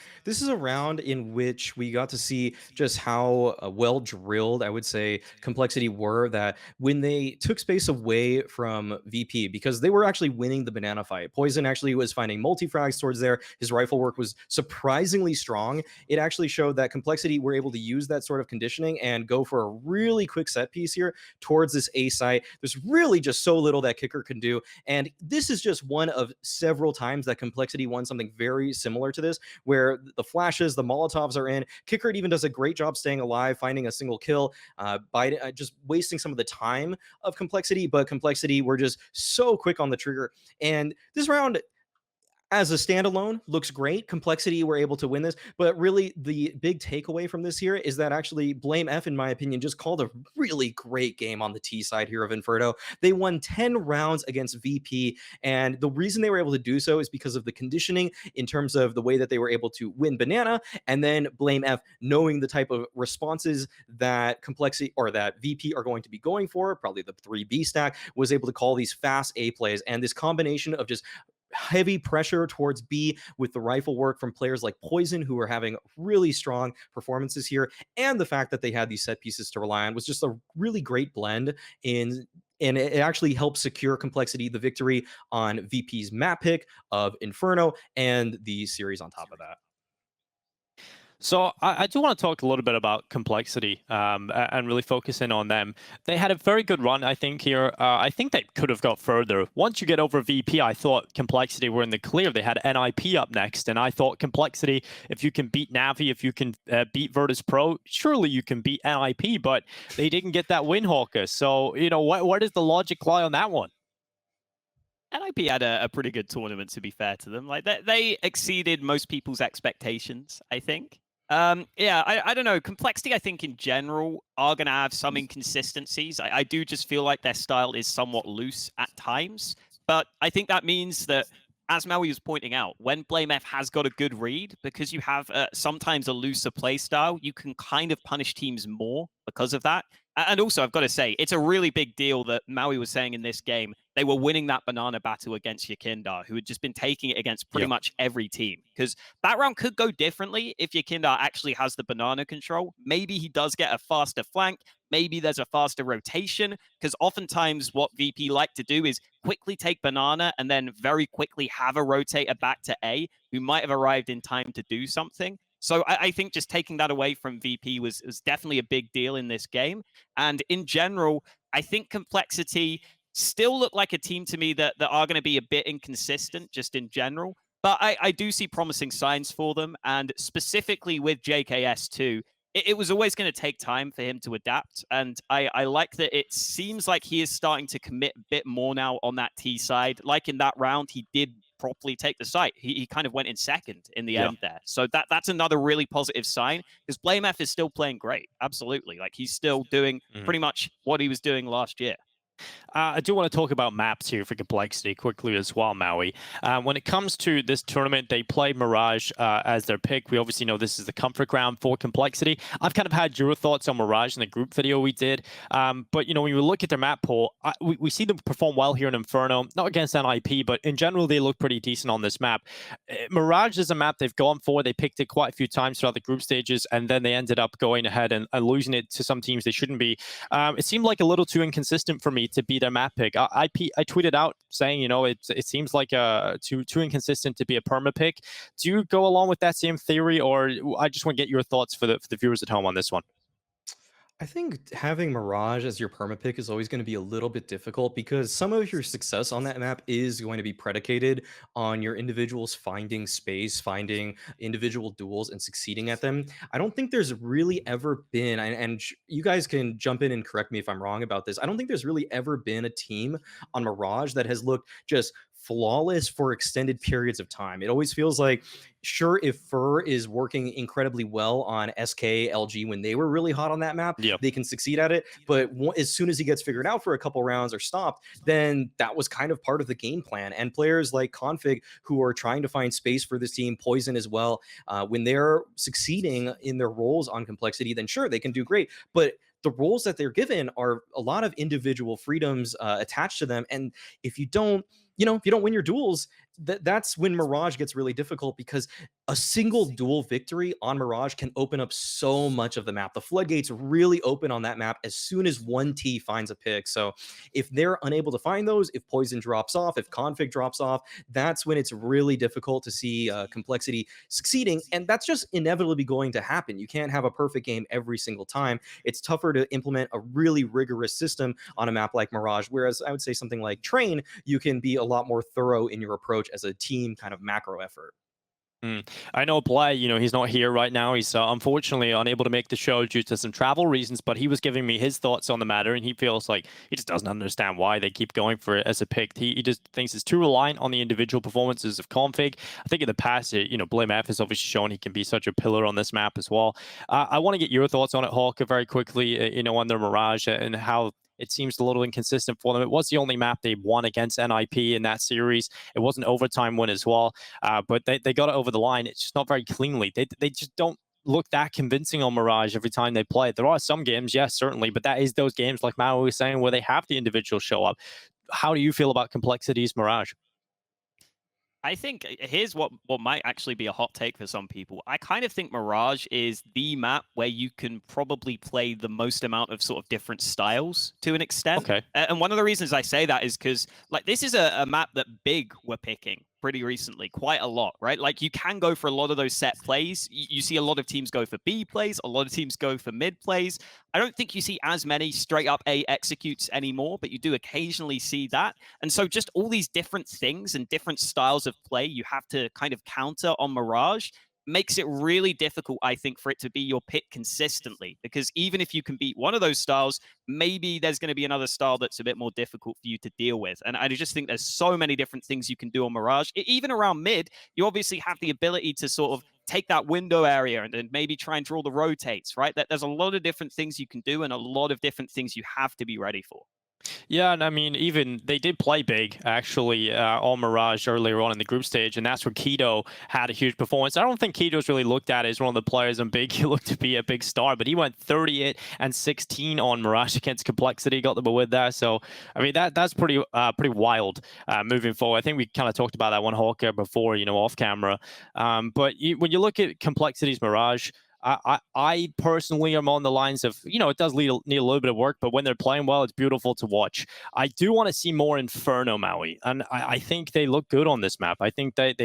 round in which we got to see just how well drilled, I would say, Complexity were, that when they took space away from VP, because they were actually winning the banana fight. Poison actually was finding multi-frags towards there. His rifle work was surprisingly strong. It actually showed that Complexity were able to use that sort of conditioning and go for a really quick set piece here towards this A site. There's really just so little that Kicker can do, and this is just one of several times that Complexity won something very similar to this, where the flashes, the Molotovs are in. Kicker even does a great job staying alive, finding a single kill, by just wasting some of the time of Complexity, but Complexity were just so quick on the trigger. And this round, as a standalone, looks great. Complexity were able to win this, but really the big takeaway from this here is that actually Blame F, in my opinion, just called a really great game on the T side here of Inferno. They won 10 rounds against VP, and the reason they were able to do so is because of the conditioning in terms of the way that they were able to win Banana, and then Blame F knowing the type of responses that Complexity or that VP are going to be going for, probably the 3B stack, was able to call these fast A plays, and this combination of just heavy pressure towards B with the rifle work from players like Poison, who are having really strong performances here, and the fact that they had these set pieces to rely on was just a really great blend and it actually helped secure Complexity the victory on VP's map pick of Inferno and the series on top of that. So I do want to talk a little bit about Complexity and really focus in on them. They had a very good run, I think, here. I think they could have got further. Once you get over VP, I thought Complexity were in the clear. They had NIP up next, and I thought Complexity, if you can beat Navi, if you can beat Virtus Pro, surely you can beat NIP, but they didn't get that win, Hawka. So, where does the logic lie on that one? NIP had a pretty good tournament, to be fair to them. Like, they exceeded most people's expectations, I think. Yeah, I don't know. Complexity, I think, in general, are going to have some inconsistencies. I do just feel like their style is somewhat loose at times. But I think that means that, as Maui was pointing out, when Blame F has got a good read, because you have sometimes a looser play style, you can kind of punish teams more because of that. And also, I've got to say, it's a really big deal that Maui was saying in this game, they were winning that banana battle against YEKINDAR, who had just been taking it against pretty much every team. Because that round could go differently if YEKINDAR actually has the banana control. Maybe he does get a faster flank. Maybe there's a faster rotation, because oftentimes what VP like to do is quickly take banana and then very quickly have a rotator back to A who might have arrived in time to do something. So I think just taking that away from VP was definitely a big deal in this game. And in general, I think Complexity still look like a team to me that are going to be a bit inconsistent just in general. But I do see promising signs for them. And specifically with JKS too, it was always going to take time for him to adapt. And I like that it seems like he is starting to commit a bit more now on that T side. Like in that round, he did properly take the site. He kind of went in second in the end there. So that's another really positive sign, because BlameF is still playing great. Absolutely. Like he's still doing pretty much what he was doing last year. I do want to talk about maps here for Complexity quickly as well, Maui. When it comes to this tournament, they play Mirage as their pick. We obviously know this is the comfort ground for Complexity. I've kind of had your thoughts on Mirage in the group video we did. But, you know, when you look at their map pool, we see them perform well here in Inferno, not against NIP, but in general, they look pretty decent on this map. Mirage is a map they've gone for. They picked it quite a few times throughout the group stages, and then they ended up going ahead and losing it to some teams they shouldn't be. It seemed like a little too inconsistent for me to be their map pick. I tweeted out saying, you know, it seems like too inconsistent to be a perma pick. Do you go along with that same theory, or I just want to get your thoughts for the viewers at home on this one? I think having Mirage as your perma pick is always going to be a little bit difficult, because some of your success on that map is going to be predicated on your individuals finding space, finding individual duels and succeeding at them. I don't think there's really ever been, and you guys can jump in and correct me if I'm wrong about this, I don't think there's really ever been a team on Mirage that has looked just flawless for extended periods of time. It always feels like, sure, if Fur is working incredibly well on SK, LG when they were really hot on that map, they can succeed at it. But as soon as he gets figured out for a couple rounds or stopped, then that was kind of part of the game plan. And players like Config, who are trying to find space for this team, Poison as well, when they're succeeding in their roles on Complexity, then sure, they can do great. But the roles that they're given are a lot of individual freedoms attached to them. And if you don't, if you don't win your duels, that's when Mirage gets really difficult, because a single duel victory on Mirage can open up so much of the map. The floodgates really open on that map as soon as one T finds a pick. So if they're unable to find those, if Poison drops off, if Config drops off, that's when it's really difficult to see Complexity succeeding. And that's just inevitably going to happen. You can't have a perfect game every single time. It's tougher to implement a really rigorous system on a map like Mirage, whereas I would say something like Train, you can be a lot more thorough in your approach as a team kind of macro effort. I know Blay, he's not here right now. He's unfortunately unable to make the show due to some travel reasons, but he was giving me his thoughts on the matter, and he feels like he just doesn't understand why they keep going for it as a pick. He just thinks it's too reliant on the individual performances of Config. I think in the past, BlameF has obviously shown he can be such a pillar on this map as well. I want to get your thoughts on it, Hawka, very quickly, on their Mirage and how it seems a little inconsistent for them. It was the only map they won against NIP in that series. It was an overtime win as well, but they got it over the line. It's just not very cleanly. They just don't look that convincing on Mirage every time they play. There are some games, yes, certainly, but that is those games, like Maui was saying, where they have the individual show up. How do you feel about Complexity's Mirage? I think here's what might actually be a hot take for some people. I kind of think Mirage is the map where you can probably play the most amount of sort of different styles to an extent. Okay. And one of the reasons I say that is because like this is a map that Big were picking pretty recently, quite a lot, right? Like you can go for a lot of those set plays. You see a lot of teams go for B plays, a lot of teams go for mid plays. I don't think you see as many straight up A executes anymore, but you do occasionally see that. And so just all these different things and different styles of play you have to kind of counter on Mirage makes it really difficult, I think, for it to be your pick consistently. Because even if you can beat one of those styles, maybe there's going to be another style that's a bit more difficult for you to deal with. And I just think there's so many different things you can do on Mirage. Even around mid, you obviously have the ability to sort of take that window area and then maybe try and draw the rotates, right? There's a lot of different things you can do and a lot of different things you have to be ready for. Yeah, and I mean, even they did play big actually on Mirage earlier on in the group stage, and that's where Keto had a huge performance. I don't think Keto's really looked at as one of the players on big. He looked to be a big star, but he went 38 and 16 on Mirage against Complexity, got them with that. So I mean, that's pretty wild moving forward. I think we kind of talked about that one Hawka before, off camera. But when you look at Complexity's Mirage, I personally am on the lines of, it does need a little bit of work, but when they're playing well, it's beautiful to watch. I do want to see more Inferno Maui, and I think they look good on this map. I think they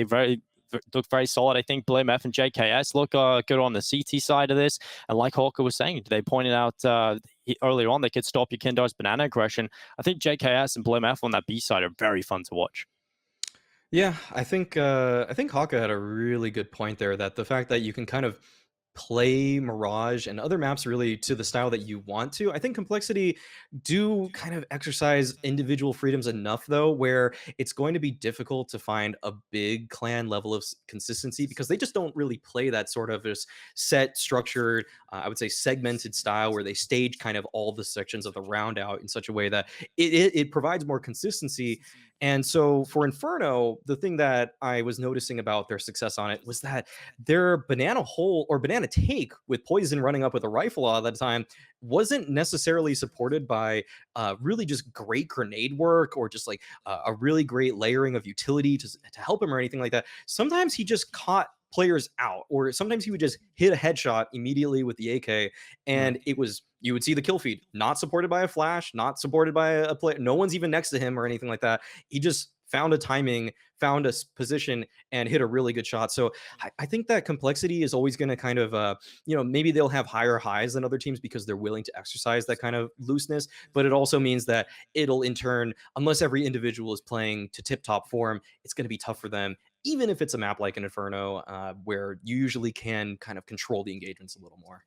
look very solid. I think BlameF and JKS look good on the CT side of this. And like Hawka was saying, they pointed out earlier on they could stop YEKINDAR's banana aggression. I think JKS and BlameF on that B side are very fun to watch. Yeah, I think Hawka had a really good point there, that the fact that you can kind of play Mirage and other maps really to the style that you want to. I think Complexity do kind of exercise individual freedoms enough, though, where it's going to be difficult to find a big clan level of consistency, because they just don't really play that sort of this set, structured, I would say segmented style where they stage kind of all the sections of the round out in such a way that it provides more consistency. And so for Inferno, the thing that I was noticing about their success on it was that their banana hole or banana take with Poison running up with a rifle all the time wasn't necessarily supported by really just great grenade work, or just like a really great layering of utility to help him or anything like that. Sometimes he just caught players out, or sometimes he would just hit a headshot immediately with the AK, and it was, you would see the kill feed not supported by a flash, not supported by a player, no one's even next to him or anything like that. He just found a timing, found a position, and hit a really good shot. So I think that Complexity is always going to kind of, maybe they'll have higher highs than other teams because they're willing to exercise that kind of looseness. But it also means that it'll in turn, unless every individual is playing to tip-top form, it's going to be tough for them, even if it's a map like an Inferno, where you usually can kind of control the engagements a little more.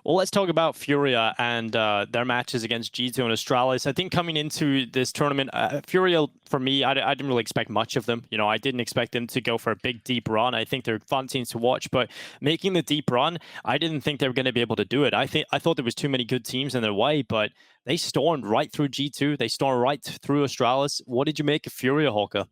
Well, let's talk about Furia and their matches against G2 and Astralis. I think coming into this tournament, Furia, for me, I didn't really expect much of them. I didn't expect them to go for a big, deep run. I think they're fun teams to watch, but making the deep run, I didn't think they were going to be able to do it. I thought there was too many good teams in their way, but they stormed right through G2. They stormed right through Astralis. What did you make of Furia, Hawka?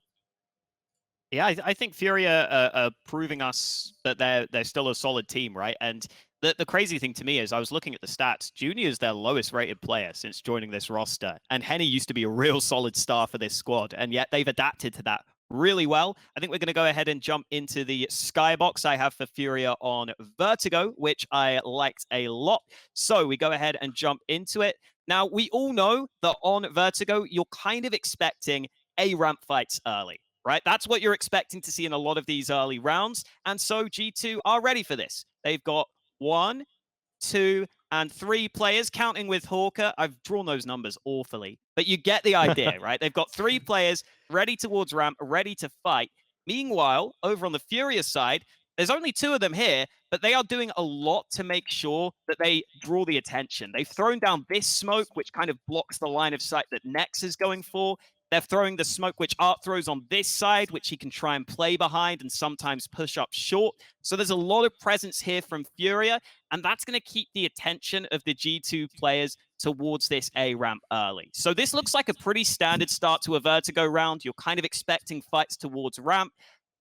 Yeah, I think Furia are proving us that they're still a solid team, right? And the crazy thing to me is I was looking at the stats. Junior is their lowest rated player since joining this roster. And Henny used to be a real solid star for this squad. And yet they've adapted to that really well. I think we're going to go ahead and jump into the Skybox I have for Furia on Vertigo, which I liked a lot. So we go ahead and jump into it. Now, we all know that on Vertigo, you're kind of expecting A ramp fights early, right? That's what you're expecting to see in a lot of these early rounds. And so G2 are ready for this. They've got 1, 2, and 3 players, counting with Hawka. I've drawn those numbers awfully, but you get the idea, right? They've got 3 players ready towards ramp, ready to fight. Meanwhile, over on the Furia side, there's only 2 of them here, but they are doing a lot to make sure that they draw the attention. They've thrown down this smoke, which kind of blocks the line of sight that Nex is going for. They're throwing the smoke, which Art throws on this side, which he can try and play behind and sometimes push up short. So there's a lot of presence here from Furia, and that's going to keep the attention of the G2 players towards this A ramp early. So this looks like a pretty standard start to a Vertigo round. You're kind of expecting fights towards ramp.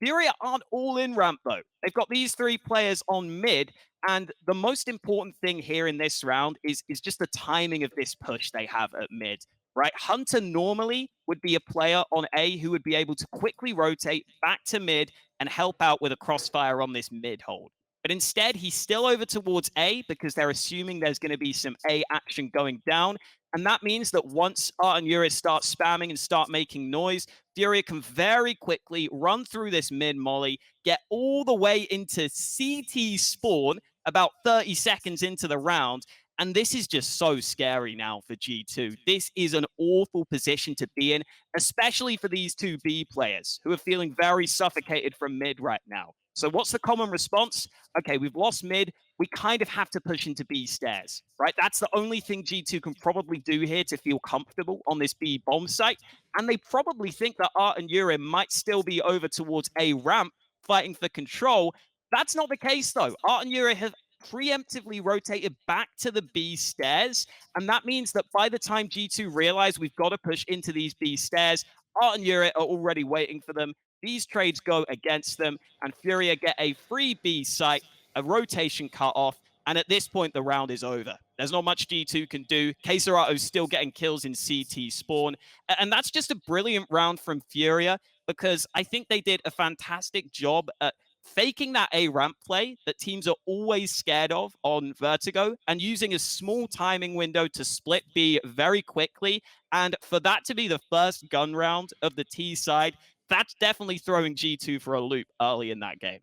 Furia aren't all in ramp, though. They've got these 3 players on mid, and the most important thing here in this round is just the timing of this push they have at mid. Right, Hunter normally would be a player on A who would be able to quickly rotate back to mid and help out with a crossfire on this mid hold. But instead, he's still over towards A because they're assuming there's going to be some A action going down. And that means that once Art and Yuris start spamming and start making noise, Furia can very quickly run through this mid molly, get all the way into CT spawn about 30 seconds into the round. And this is just so scary now for G2. This is an awful position to be in, especially for these 2 B players who are feeling very suffocated from mid right now. So what's the common response? Okay, we've lost mid. We kind of have to push into B stairs, right? That's the only thing G2 can probably do here to feel comfortable on this B bomb site. And they probably think that Art and Urim might still be over towards A ramp fighting for control. That's not the case, though. Art and Urim have preemptively rotated back to the B stairs. And that means that by the time G2 realize we've got to push into these B stairs, Art and Yurit are already waiting for them. These trades go against them, and Furia get a free B site, a rotation cut off, and at this point, the round is over. There's not much G2 can do. Keserato's still getting kills in CT spawn, and that's just a brilliant round from Furia, because I think they did a fantastic job at faking that A ramp play that teams are always scared of on Vertigo, and using a small timing window to split B very quickly. And for that to be the first gun round of the T side, that's definitely throwing G2 for a loop early in that game.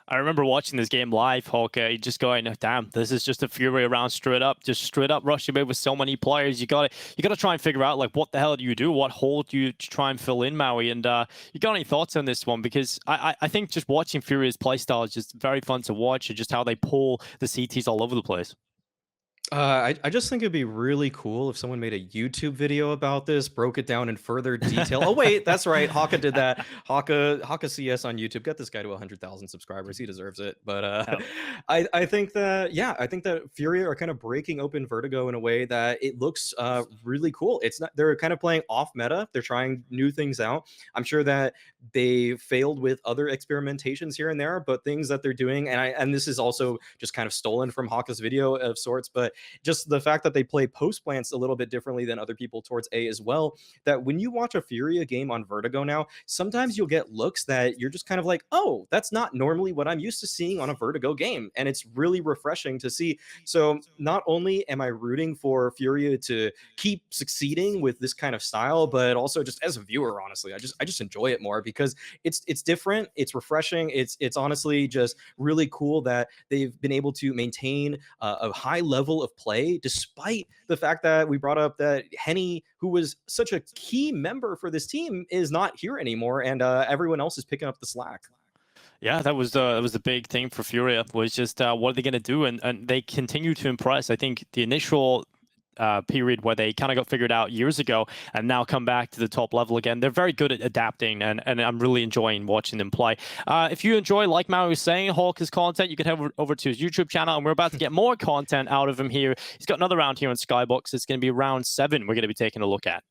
I remember watching this game live, Hawka, just going, damn, this is just a Fury round straight up, just straight up rushing mid with so many players. You gotta try and figure out, like, what the hell do you do? What hole do you try and fill in, Maui? And you got any thoughts on this one? Because I think just watching Furia's playstyle is just very fun to watch, and just how they pull the CTs all over the place. I just think it'd be really cool if someone made a YouTube video about this, broke it down in further detail. Oh wait, that's right, Hawka did that. Hawka CS on YouTube. Get this guy to 100,000 subscribers. He deserves it. But I think that Furia are kind of breaking open Vertigo in a way that it looks really cool. It's not, they're kind of playing off meta. They're trying new things out. I'm sure that they failed with other experimentations here and there, but things that they're doing, and this is also just kind of stolen from Hawka's video of sorts, but just the fact that they play post plants a little bit differently than other people towards A as well, that when you watch a Furia game on Vertigo now, sometimes you'll get looks that you're just kind of like, oh, that's not normally what I'm used to seeing on a Vertigo game. And it's really refreshing to see. So not only am I rooting for Furia to keep succeeding with this kind of style, but also just as a viewer, honestly, I just enjoy it more because it's different, it's refreshing, it's honestly just really cool that they've been able to maintain a high level of play, despite the fact that we brought up that Henny, who was such a key member for this team, is not here anymore, and everyone else is picking up the slack. Yeah, that was the big thing for Furia, was just what are they going to do, and they continue to impress. I think the initial period where they kind of got figured out years ago and now come back to the top level again, they're very good at adapting, and I'm really enjoying watching them play. If you enjoy, like Maui was saying, Hawka's content, you can head over to his YouTube channel, and we're about to get more content out of him here. He's got another round here on Skybox. It's going to be round 7 we're going to be taking a look at.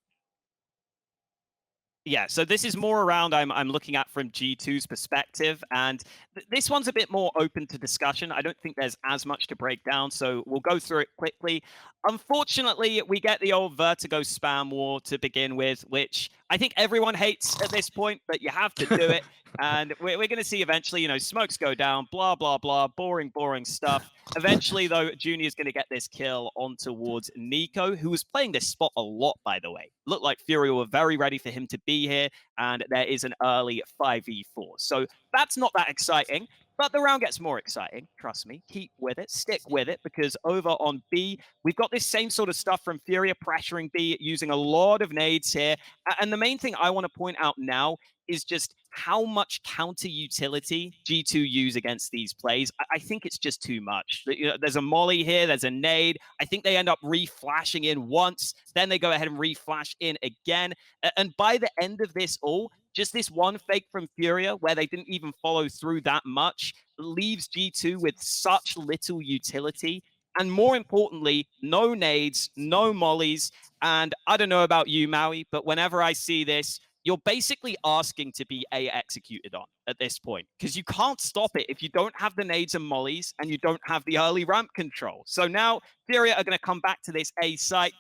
Yeah, so this is more around I'm looking at from G2's perspective, and this one's a bit more open to discussion. I don't think there's as much to break down, so we'll go through it quickly. Unfortunately, we get the old Vertigo spam war to begin with, which I think everyone hates at this point, but you have to do it. And we're going to see eventually, smokes go down, blah, blah, blah, boring stuff. Eventually, though, Junior's going to get this kill on towards Nico, who was playing this spot a lot, by the way. Looked like Furia were very ready for him to be here, and there is an early 5v4. So that's not that exciting, but the round gets more exciting. Trust me, keep with it, stick with it, because over on B, we've got this same sort of stuff from Furia pressuring B, using a lot of nades here. And the main thing I want to point out now is just how much counter utility G2 use against these plays. I think it's just too much. There's a molly here, there's a nade. I think they end up re-flashing in once, then they go ahead and re-flash in again. And by the end of this all, just this one fake from Furia where they didn't even follow through that much leaves G2 with such little utility. And more importantly, no nades, no mollies. And I don't know about you, Maui, but whenever I see this, you're basically asking to be A executed on at this point, because you can't stop it if you don't have the nades and mollies and you don't have the early ramp control. So now Furia are going to come back to this A site,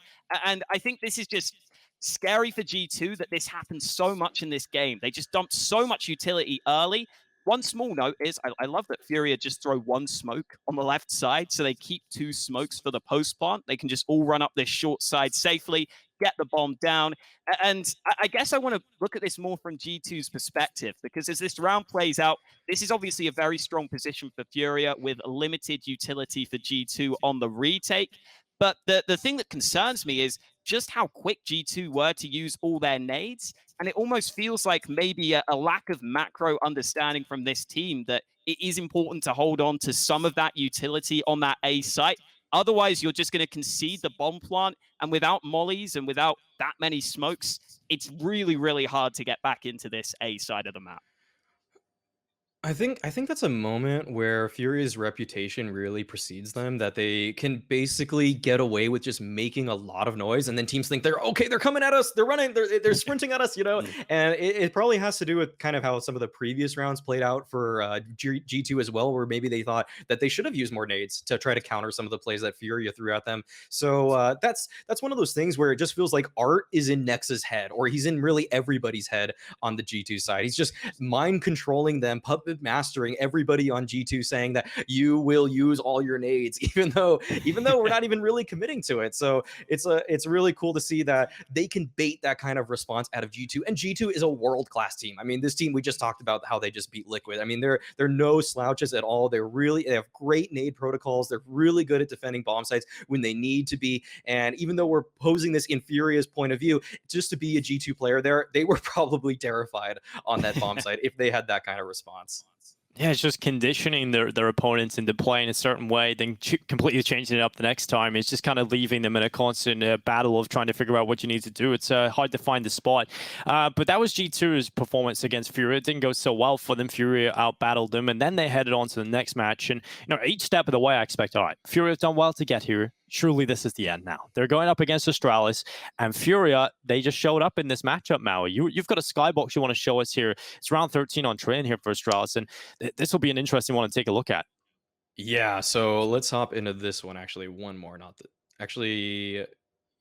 and I think this is just scary for G2 that this happens so much in this game. They just dump so much utility early. One small note is I love that Furia just throw one smoke on the left side, so they keep 2 smokes for the post plant. They can just all run up this short side safely, get the bomb down. And I guess I want to look at this more from G2's perspective, because as this round plays out, this is obviously a very strong position for Furia with limited utility for G2 on the retake. But the thing that concerns me is just how quick G2 were to use all their nades. And it almost feels like maybe a lack of macro understanding from this team that it is important to hold on to some of that utility on that A site. Otherwise, you're just going to concede the bomb plant. And without mollies and without that many smokes, it's really, really hard to get back into this A side of the map. I think that's a moment where Furia's reputation really precedes them, that they can basically get away with just making a lot of noise, and then teams think they're okay, they're coming at us, they're running, they're sprinting at us, you know. Mm. And it probably has to do with kind of how some of the previous rounds played out for G2 as well, where maybe they thought that they should have used more nades to try to counter some of the plays that Furia threw at them. So that's one of those things where it just feels like Art is in Nex's head, or he's in really everybody's head on the G2 side. He's just mind controlling them, puppet mastering everybody on G2, saying that you will use all your nades, even though we're not even really committing to it. So it's really cool to see that they can bait that kind of response out of G2. And G2 is a world-class team. I mean, this team, we just talked about how they just beat Liquid. I mean, they're no slouches at all. They have great nade protocols. They're really good at defending bomb sites when they need to be. And even though we're posing this in Furia's point of view, just to be a G2 player there, they were probably terrified on that bomb site if they had that kind of response. Yeah, it's just conditioning their opponents into playing a certain way, then completely changing it up the next time. It's just kind of leaving them in a constant battle of trying to figure out what you need to do. It's hard to find the spot. But that was G2's performance against Furia. It didn't go so well for them. Furia out-battled them, and then they headed on to the next match. And each step of the way, I expect, all right, Furia have done well to get here. Surely this is the end now. They're going up against Astralis, and Furia, they just showed up in this matchup, Maui. You've got a Skybox you want to show us here. It's round 13 on train here for Astralis, and this will be an interesting one to take a look at. Yeah, so let's hop into this one. Actually, one more, not the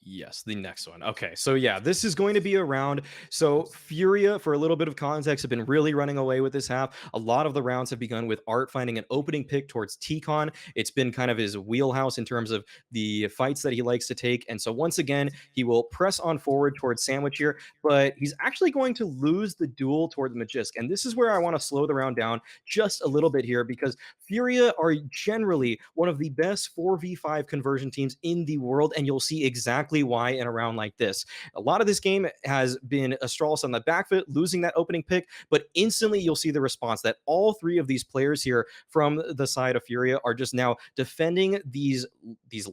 yes, the next one. Okay, so yeah, this is going to be a round. So Furia, for a little bit of context, have been really running away with this half. A lot of the rounds have begun with Art finding an opening pick towards T-Con. It's been kind of his wheelhouse in terms of the fights that he likes to take. And so once again, he will press on forward towards Sandwich here, but he's actually going to lose the duel toward the Magisk. And this is where I want to slow the round down just a little bit here, because Furia are generally one of the best 4v5 conversion teams in the world, and you'll see exactly why in a round like this. A lot of this game has been Astralis on the back foot, losing that opening pick, but instantly you'll see the response that all three of these players here from the side of Furia are just now defending these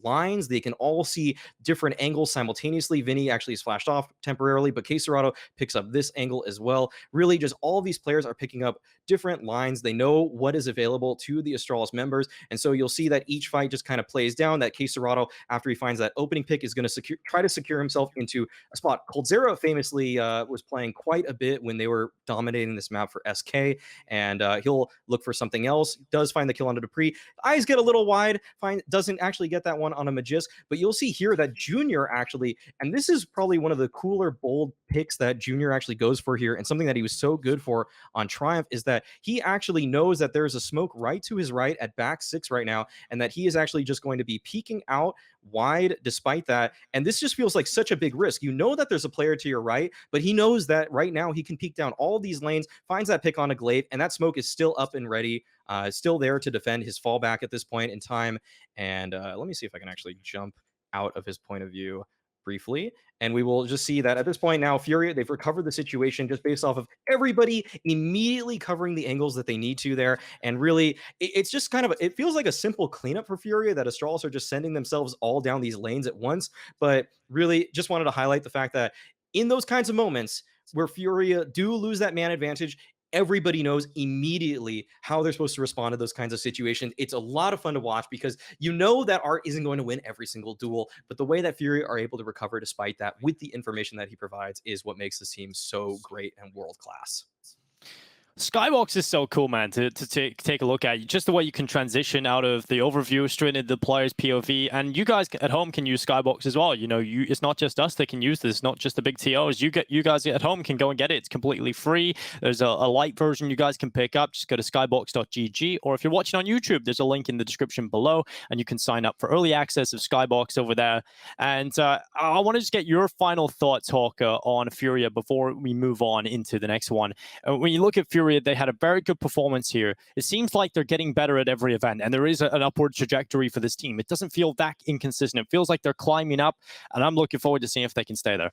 lines. They can all see different angles simultaneously. Vinny actually is flashed off temporarily, but Caserado picks up this angle as well. Really, just all of these players are picking up different lines. They know what is available to the Astralis members, and so you'll see that each fight just kind of plays down. That Caserado, after he finds that opening pick, is going to try to secure himself into a spot. Coldzera famously was playing quite a bit when they were dominating this map for SK, and he'll look for something else. Does find the kill on Dupree. Eyes get a little wide. Doesn't actually get that one on a Magisk, but you'll see here that Junior actually, and this is probably one of the cooler, bold picks that Junior actually goes for here, and something that he was so good for on Triumph is that he actually knows that there's a smoke right to his right at back 6 right now, and that he is actually just going to be peeking out wide despite that. And this just feels like such a big risk. You know that there's a player to your right, but he knows that right now he can peek down all these lanes, finds that pick on a glaive, and that smoke is still up and ready, still there to defend his fallback at this point in time. And let me see if I can actually jump out of his point of view briefly, and we will just see that at this point now, Furia, they've recovered the situation just based off of everybody immediately covering the angles that they need to there. And really, it's just kind of, it feels like a simple cleanup for Furia, that Astralis are just sending themselves all down these lanes at once. But really, just wanted to highlight the fact that in those kinds of moments where Furia do lose that man advantage, everybody knows immediately how they're supposed to respond to those kinds of situations. It's a lot of fun to watch, because you know that Art isn't going to win every single duel, but the way that Fury are able to recover despite that with the information that he provides is what makes this team so great and world-class. Skybox is so cool, man, to take a look at. Just the way you can transition out of the overview straight into the player's POV. And you guys at home can use Skybox as well. You know, it's not just us that can use this, not just the big TOs. You guys at home can go and get it. It's completely free. There's a light version you guys can pick up. Just go to skybox.gg, or if you're watching on YouTube, there's a link in the description below, and you can sign up for early access of Skybox over there. And I want to just get your final thoughts, Hawka, on Furia before we move on into the next one. When you look at Furia, they had a very good performance here. It seems like they're getting better at every event, and there is an upward trajectory for this team. It doesn't feel that inconsistent. It feels like they're climbing up, and I'm looking forward to seeing if they can stay there.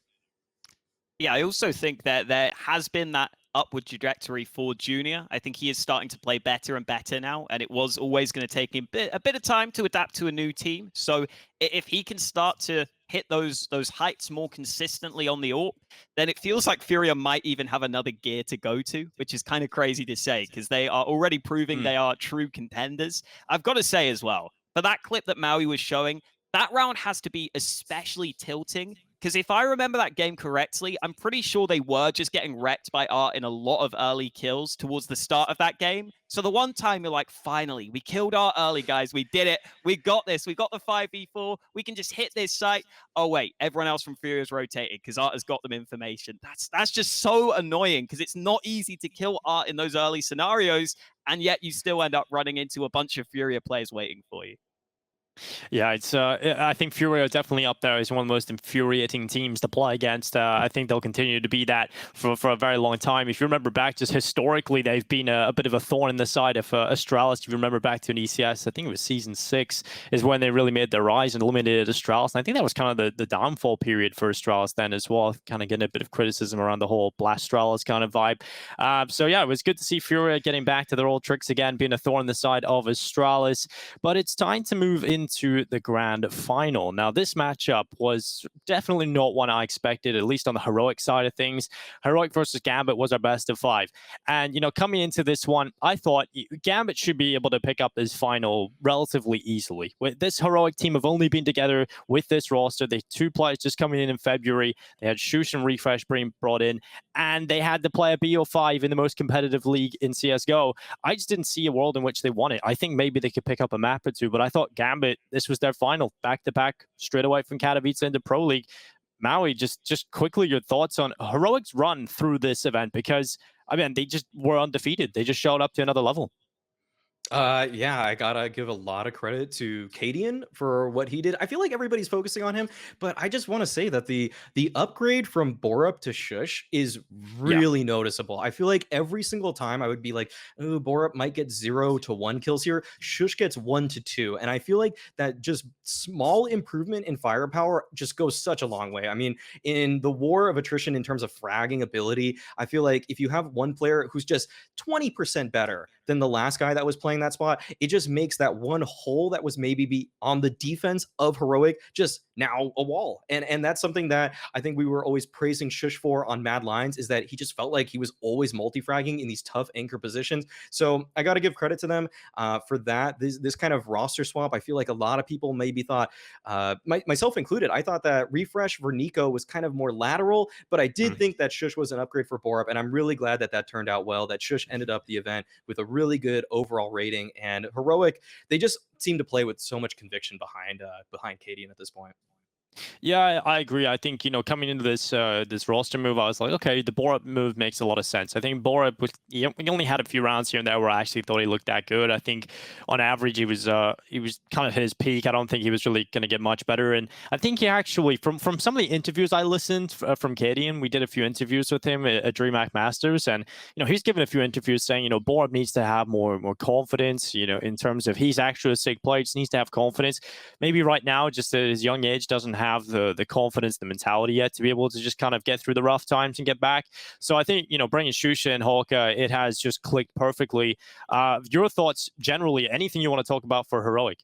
Yeah, I also think that there has been that upward trajectory for Junior. I think he is starting to play better and better now, and it was always going to take him a bit of time to adapt to a new team. So if he can start to hit those heights more consistently on the AWP, then it feels like Furia might even have another gear to go to, which is kind of crazy to say because they are already proving they are true contenders. I've got to say as well, for that clip that Maui was showing, that round has to be especially tilting because if I remember that game correctly, I'm pretty sure they were just getting wrecked by Art in a lot of early kills towards the start of that game. So the one time you're like, finally, we killed Art early, guys. We did it. We got this. We got the 5v4. We can just hit this site. Oh, wait, everyone else from Furia's rotated because Art has got them information. That's just so annoying because it's not easy to kill Art in those early scenarios, and yet you still end up running into a bunch of Furia players waiting for you. Yeah, it's. I think Furia is definitely up there as one of the most infuriating teams to play against. I think they'll continue to be that for a very long time. If you remember back, just historically, they've been a bit of a thorn in the side of Astralis. If you remember back to an ECS, I think it was season 6 is when they really made their rise and eliminated Astralis. And I think that was kind of the downfall period for Astralis then as well, kind of getting a bit of criticism around the whole Blastralis kind of vibe. So yeah, it was good to see Furia getting back to their old tricks again, being a thorn in the side of Astralis. But it's time to move into the grand final. Now, this matchup was definitely not one I expected, at least on the Heroic side of things. Heroic versus Gambit was our best of 5. And, coming into this one, I thought Gambit should be able to pick up this final relatively easily. With this Heroic team have only been together with this roster. They 2 players just coming in February. They had Shush and Refresh being brought in, and they had to play a BO5 in the most competitive league in CSGO. I just didn't see a world in which they won it. I think maybe they could pick up a map or 2, but I thought Gambit, this was their final, back-to-back, straight away from Katowice into Pro League. Maui, just quickly your thoughts on Heroic's run through this event, because, I mean, they just were undefeated. They just showed up to another level. Yeah, I gotta give a lot of credit to Cadian for what he did. I feel like everybody's focusing on him, but I just want to say that the upgrade from Borup to Shush is really noticeable. I feel like every single time I would be like, oh, Borup might get 0 to 1 kills here. Shush gets 1 to 2. And I feel like that just small improvement in firepower just goes such a long way. I mean, in the war of attrition in terms of fragging ability, I feel like if you have one player who's just 20% better than the last guy that was playing that spot, it just makes that one hole that was maybe be on the defense of Heroic just now a wall. And that's something that I think we were always praising Shush for on Mad Lines, is that he just felt like he was always multi-fragging in these tough anchor positions. So I got to give credit to them for that. This kind of roster swap, I feel like a lot of people maybe thought, myself included, I thought that Refresh Vertigo was kind of more lateral, but I did think that Shush was an upgrade for Borup, and I'm really glad that that turned out well, that Shush ended up the event with a really good overall rating. And Heroic, they just seem to play with so much conviction behind Cadian at this point. Yeah, I agree. I think, coming into this roster move, I was like, okay, the Borup move makes a lot of sense. I think Borup he only had a few rounds here and there where I actually thought he looked that good. I think on average he was kind of his peak. I don't think he was really going to get much better. And I think he actually, from some of the interviews I listened from Cadian, we did a few interviews with him at DreamHack Masters, and he's given a few interviews saying Borup needs to have more confidence. In terms of he's actually a sick player, just needs to have confidence. Maybe right now, just at his young age, doesn't have the confidence, the mentality yet to be able to just kind of get through the rough times and get back. So I think, bringing Shusha and Hawka, it has just clicked perfectly. Your thoughts generally, anything you want to talk about for Heroic?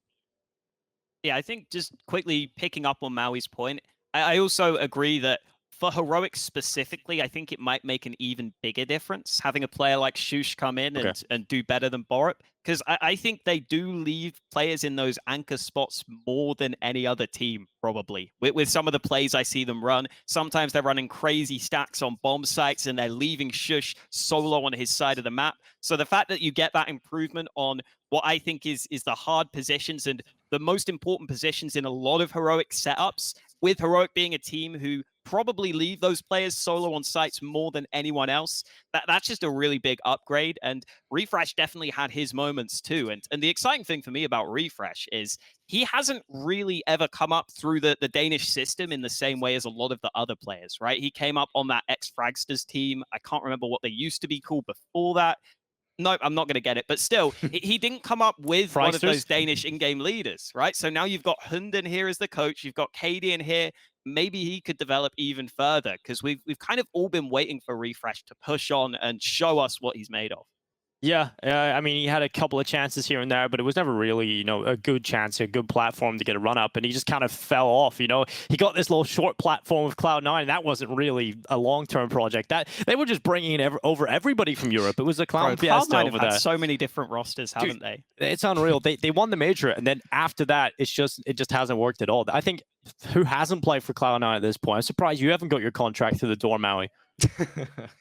Yeah, I think just quickly picking up on Maui's point, I also agree that for Heroic specifically, I think it might make an even bigger difference having a player like Shush come in and do better than Borup. Because I think they do leave players in those anchor spots more than any other team, probably. With some of the plays I see them run, sometimes they're running crazy stacks on bomb sites and they're leaving Shush solo on his side of the map. So the fact that you get that improvement on what I think is the hard positions and the most important positions in a lot of Heroic setups, with Heroic being a team who probably leave those players solo on sites more than anyone else, that's just a really big upgrade. And Refresh definitely had his moments too. And the exciting thing for me about Refresh is he hasn't really ever come up through the Danish system in the same way as a lot of the other players, right? He came up on that ex-Fragsters team. I can't remember what they used to be called before that. No, I'm not going to get it. But still, he didn't come up with one of those Danish in-game leaders, right? So now you've got Hunden here as the coach. You've got Cadian here. Maybe he could develop even further, because we've kind of all been waiting for Refresh to push on and show us what he's made of. Yeah, I mean, he had a couple of chances here and there, but it was never really, a good chance, a good platform to get a run up, and he just kind of fell off. He got this little short platform with Cloud9, and that wasn't really a long-term project. That they were just bringing it over everybody from Europe. It was a clown fiesta Cloud9 over have there. had so many different rosters, haven't Dude, they? it's unreal. They won the major, and then after that, it just hasn't worked at all. I think who hasn't played for Cloud9 at this point? I'm surprised you haven't got your contract through the door, Maui.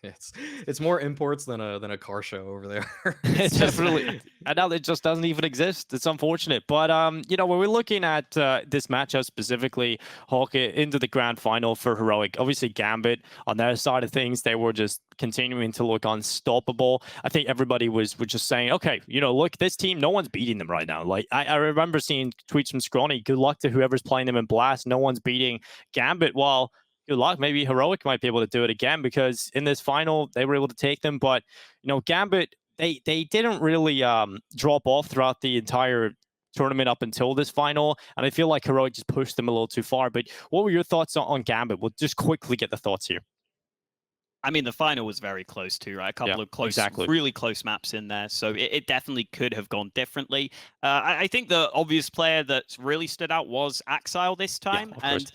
It's more imports than a car show over there. It's definitely, and now it just doesn't even exist. It's unfortunate, but when we're looking at this matchup specifically, Hawka into the grand final for Heroic. Obviously, Gambit on their side of things, they were just continuing to look unstoppable. I think everybody was just saying, okay, look, this team, no one's beating them right now. Like I remember seeing tweets from Scrawny, good luck to whoever's playing them in Blast. No one's beating Gambit. Well, good luck. Maybe Heroic might be able to do it again, because in this final they were able to take them. But Gambit, they didn't really drop off throughout the entire tournament up until this final, and I feel like Heroic just pushed them a little too far. But what were your thoughts on Gambit? We'll just quickly get the thoughts here. I mean, the final was very close too, right? A couple of close, really close maps in there. So it definitely could have gone differently. I think the obvious player that really stood out was AX1LE this time. Yeah, and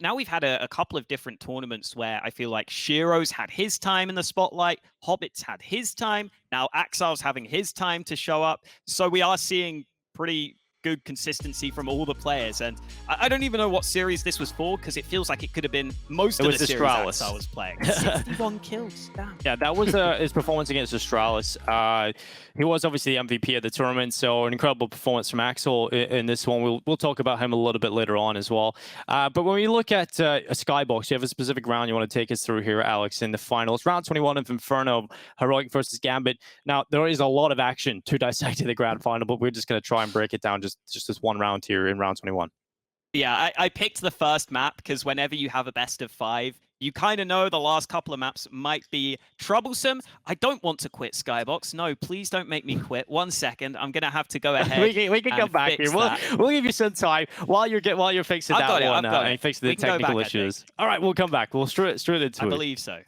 now we've had a couple of different tournaments where I feel like Shiro's had his time in the spotlight, Hobbit's had his time, now AX1LE's having his time to show up. So we are seeing pretty good consistency from all the players, and I don't even know what series this was for, because it feels like it could have been most of the series AX1LE was playing. 61 kills, damn. Yeah, that was his performance against Astralis. He was obviously the MVP of the tournament, so an incredible performance from AX1LE in this one. We'll talk about him a little bit later on as well. But when we look at a Skybox, you have a specific round you want to take us through here, Alex, in the finals. Round 21 of Inferno, Heroic versus Gambit. Now, there is a lot of action to dissect in the grand final, but we're just going to try and break it down just this one round here in round 21. Yeah, I picked the first map because whenever you have a best of 5, you kind of know the last couple of maps might be troublesome. I don't want to quit Skybox. No, please don't make me quit. 1 second, I'm gonna have to go ahead. we can come back here. We'll give you some time while you're fixing that one and fixing the technical issues. All right, we'll come back. We'll straight into it. I believe so.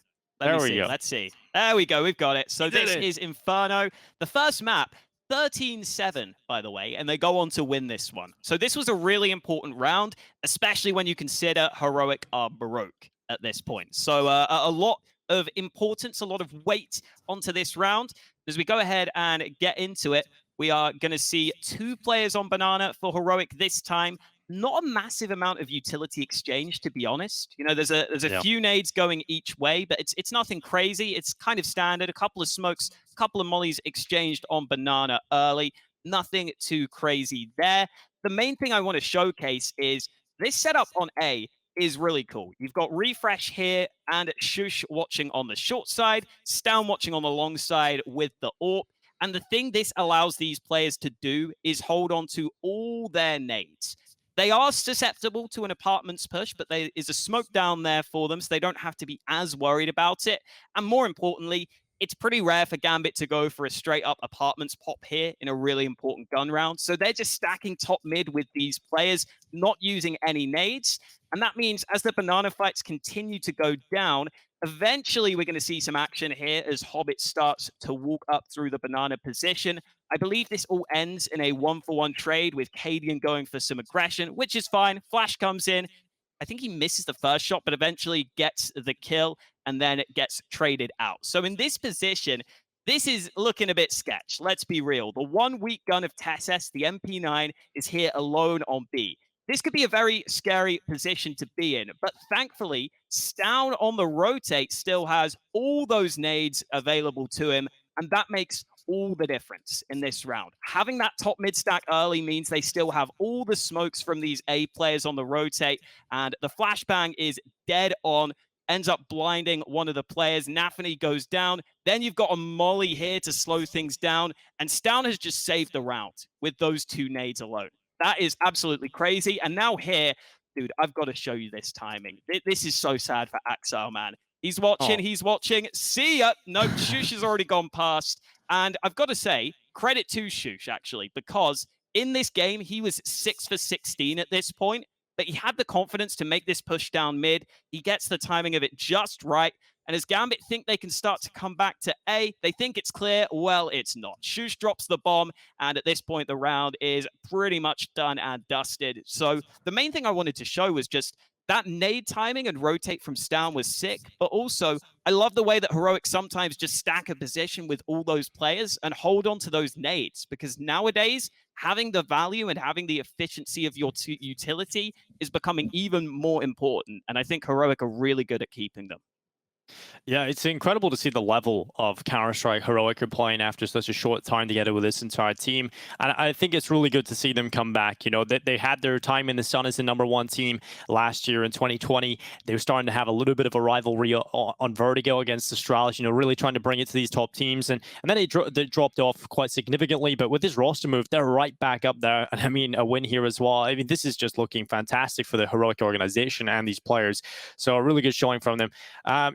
Let's see. There we go. We've got it. So this is Inferno. The first map. 13-7, by the way, and they go on to win this one. So this was a really important round, especially when you consider Heroic are broke at this point. So a lot of importance, a lot of weight onto this round. As we go ahead and get into it, we are going to see 2 players on Banana for Heroic this time. Not a massive amount of utility exchange, to be honest. There's a few nades going each way, but it's nothing crazy. It's kind of standard. A couple of smokes, a couple of mollies exchanged on Banana early. Nothing too crazy there. The main thing I want to showcase is this setup on A is really cool. You've got Refresh here and Shush watching on the short side, Stown watching on the long side with the AWP. And the thing this allows these players to do is hold on to all their nades. They are susceptible to an apartments push, but there is a smoke down there for them, so they don't have to be as worried about it. And more importantly, it's pretty rare for Gambit to go for a straight-up apartments pop here in a really important gun round. So they're just stacking top mid with these players, not using any nades. And that means as the Banana fights continue to go down, eventually we're going to see some action here as Hobbit starts to walk up through the Banana position. I believe this all ends in a 1-for-1 trade with Cadian going for some aggression, which is fine. Flash comes in. I think he misses the first shot, but eventually gets the kill and then it gets traded out. So in this position, this is looking a bit sketch. Let's be real. The 1 weak gun of TSS, the MP9, is here alone on B. This could be a very scary position to be in, but thankfully, Stown on the rotate still has all those nades available to him, and that makes all the difference in this round. Having that top mid stack early means they still have all the smokes from these A players on the rotate, and the flashbang is dead on, ends up blinding one of the players. Nafany goes down. Then you've got a molly here to slow things down, and Stown has just saved the round with those 2 nades alone. That is absolutely crazy. And now here, dude, I've got to show you this timing. This is so sad for AX1LE, man. He's watching. See ya. No, Shush has already gone past. And I've got to say, credit to Shush, actually, because in this game, he was 6 for 16 at this point, but he had the confidence to make this push down mid. He gets the timing of it just right. And as Gambit think they can start to come back to A, they think it's clear. Well, it's not. Shush drops the bomb, and at this point, the round is pretty much done and dusted. So the main thing I wanted to show was just that nade timing and rotate from Stown was sick, but also I love the way that Heroic sometimes just stack a position with all those players and hold on to those nades, because nowadays having the value and having the efficiency of your utility is becoming even more important, and I think Heroic are really good at keeping them. Yeah, it's incredible to see the level of Counter-Strike Heroic are playing after such a short time together with this entire team. And I think it's really good to see them come back. You know, they had their time in the sun as the #1 team last year in 2020. They were starting to have a little bit of a rivalry on Vertigo against Astralis, you know, really trying to bring it to these top teams. And then they dropped off quite significantly. But with this roster move, they're right back up there. And I mean, a win here as well. I mean, this is just looking fantastic for the Heroic organization and these players. So a really good showing from them.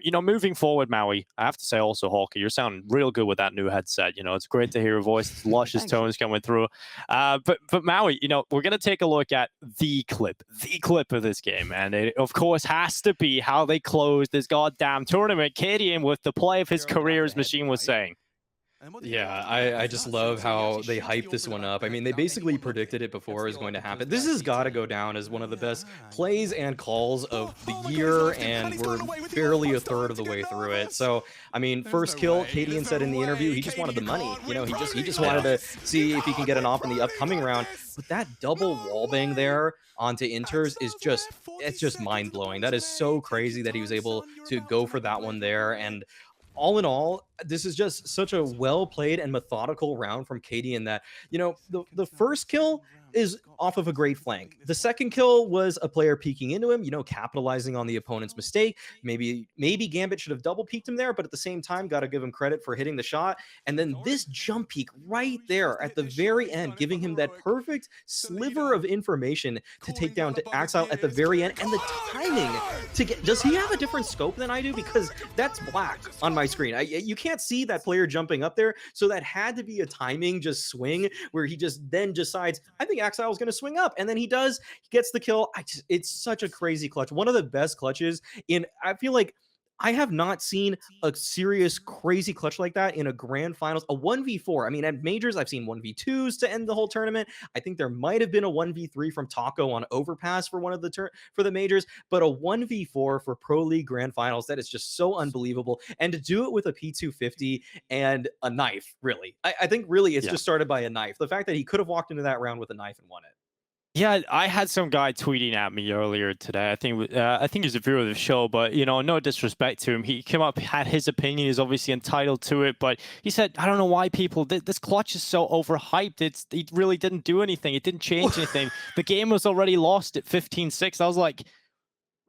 You know, moving forward, Maui, I have to say also, Hawka, you're sounding real good with that new headset. You know, it's great to hear your voice, luscious tones coming through. But Maui, you know, we're going to take a look at the clip of this game. And it, of course, has to be how they closed this goddamn tournament. Cadian with the play of his career, as Machine was saying. Yeah, I just love how they hyped this one up. I mean, they basically predicted it before it was going to happen. This has got to go down as one of the best plays and calls of the year, and we're barely a third of the way through it. So, I mean, first kill, Cadian said in the interview, he just wanted the money. You know, he just wanted to see if he can get an off in the upcoming round. But that double wallbang there onto Inters is it's just mind-blowing. That is so crazy that he was able to go for that one there. And all in all, this is just such a well-played and methodical round from Cadian that, you know, the first kill is off of a great flank. The second kill was a player peeking into him, you know, capitalizing on the opponent's mistake. Maybe Gambit should have double peeked him there, but at the same time, got to give him credit for hitting the shot. And then this jump peek right there at the very end, giving him that perfect sliver of information to take down to AX1LE at the very end. And the timing to get, does he have a different scope than I do? Because that's black on my screen. You can't see that player jumping up there. So that had to be a timing just swing where he just then decides, I think AX1LE is going to swing up, and then he does. He gets the kill. It's such a crazy clutch. One of the best clutches in. I feel like I have not seen a serious crazy clutch like that in a grand finals. A 1v4. I mean, at majors, I've seen 1v2s to end the whole tournament. I think there might have been a 1v3 from Taco on Overpass for one of the for the majors, but a 1v4 for Pro League grand finals, that is just so unbelievable. And to do it with a P250 and a knife, really, I think really it's just started by a knife. The fact that he could have walked into that round with a knife and won it. Yeah, I had some guy tweeting at me earlier today. I think he's a viewer of the show, but you know, no disrespect to him. He came up, had his opinion. He's obviously entitled to it, but he said, "I don't know why people this clutch is so overhyped. It really didn't do anything. It didn't change anything. The game was already lost at 15-6." I was like,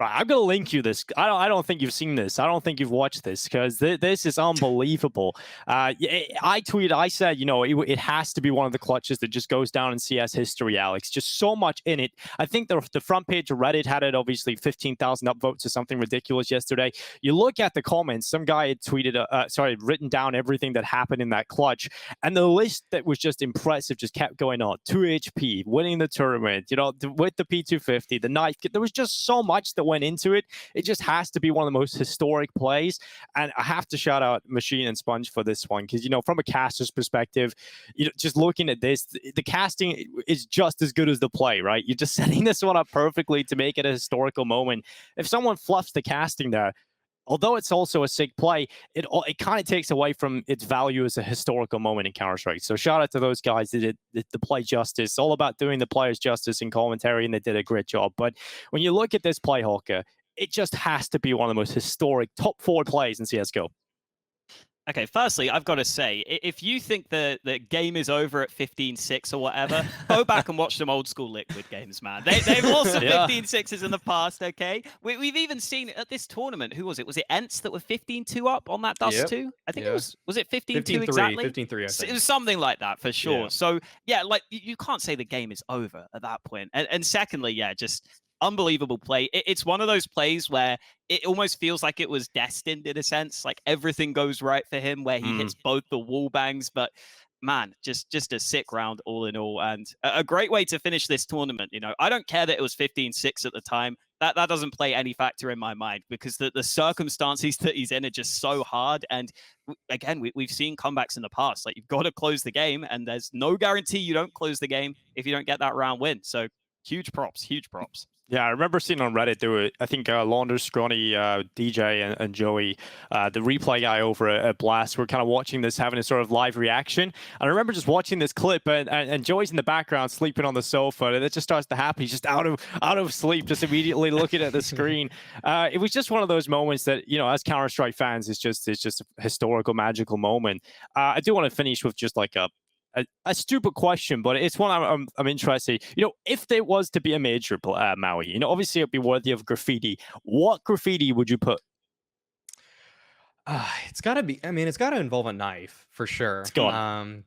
I'm gonna link you this. I don't think you've seen this. I don't think you've watched this, because this is unbelievable. I tweeted. I said, you know, it has to be one of the clutches that just goes down in CS history, Alex. Just so much in it. I think the front page of Reddit had it obviously 15,000 upvotes or something ridiculous yesterday. You look at the comments. Some guy had tweeted, written down everything that happened in that clutch, and the list that was just impressive just kept going on. 2 HP, winning the tournament. You know, with the P250, the knife. There was just so much that went into it. It just has to be one of the most historic plays, and I have to shout out Machine and Sponge for this one, because, you know, from a caster's perspective, you know, just looking at this, the casting is just as good as the play, right? You're just setting this one up perfectly to make it a historical moment. If someone fluffs the casting there, although it's also a sick play, it kind of takes away from its value as a historical moment in Counter-Strike. So shout out to those guys that did the play justice. It's all about doing the players justice in commentary, and they did a great job. But when you look at this play, Hawka, it just has to be one of the most historic top 4 plays in CSGO. Okay, firstly, I've got to say, if you think the game is over at 15-6 or whatever, go back and watch some old school Liquid games, man. They've lost some 15-6s in the past, okay? We've even seen at this tournament, who was it? Was it Ents that were 15-2 up on that Dust 2? I think it was it 15-2 exactly? 15-3, I think. It was something like that, for sure. Yeah. So, yeah, like, you can't say the game is over at that point. And secondly, yeah, just unbelievable play. It's one of those plays where it almost feels like it was destined in a sense. Like everything goes right for him, where he hits both the wall bangs. But man, just a sick round all in all, and a great way to finish this tournament. You know, I don't care that it was 15-6 at the time. That doesn't play any factor in my mind, because the circumstances that he's in are just so hard. And again, we've seen comebacks in the past. Like, you've got to close the game, and there's no guarantee you don't close the game if you don't get that round win. So huge props, huge props. Yeah, I remember seeing on Reddit, there were, I think, Launder, Scrawny, DJ, and Joey, the replay guy over at Blast, were kind of watching this, having a sort of live reaction. And I remember just watching this clip, and Joey's in the background sleeping on the sofa, and it just starts to happen. He's just out of sleep, just immediately looking at the screen. It was just one of those moments that, you know, as Counter-Strike fans, it's just a historical, magical moment. I do want to finish with just like a stupid question, but it's one I'm interested. You know, if there was to be a major, Maui, you know, obviously it'd be worthy of graffiti. What graffiti would you put? It's got to be. I mean, it's got to involve a knife for sure. It's gone.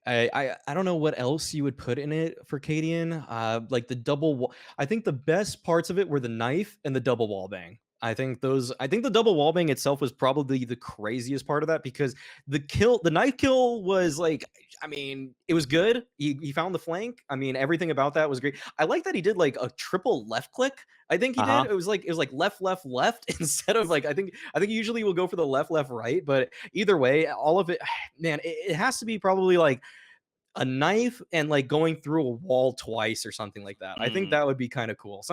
I don't know what else you would put in it for Cadian. Like the double. I think the best parts of it were the knife and the double wall bang. I think the double wall bang itself was probably the craziest part of that, because the knife kill was like, I mean, it was good. He found the flank. I mean, everything about that was great. I like that he did like a triple left click. I think he did. It was like left instead of like, I think usually we'll go for the left right, but either way, all of it, man, it has to be probably like a knife and like going through a wall twice or something like that. I think that would be kind of cool.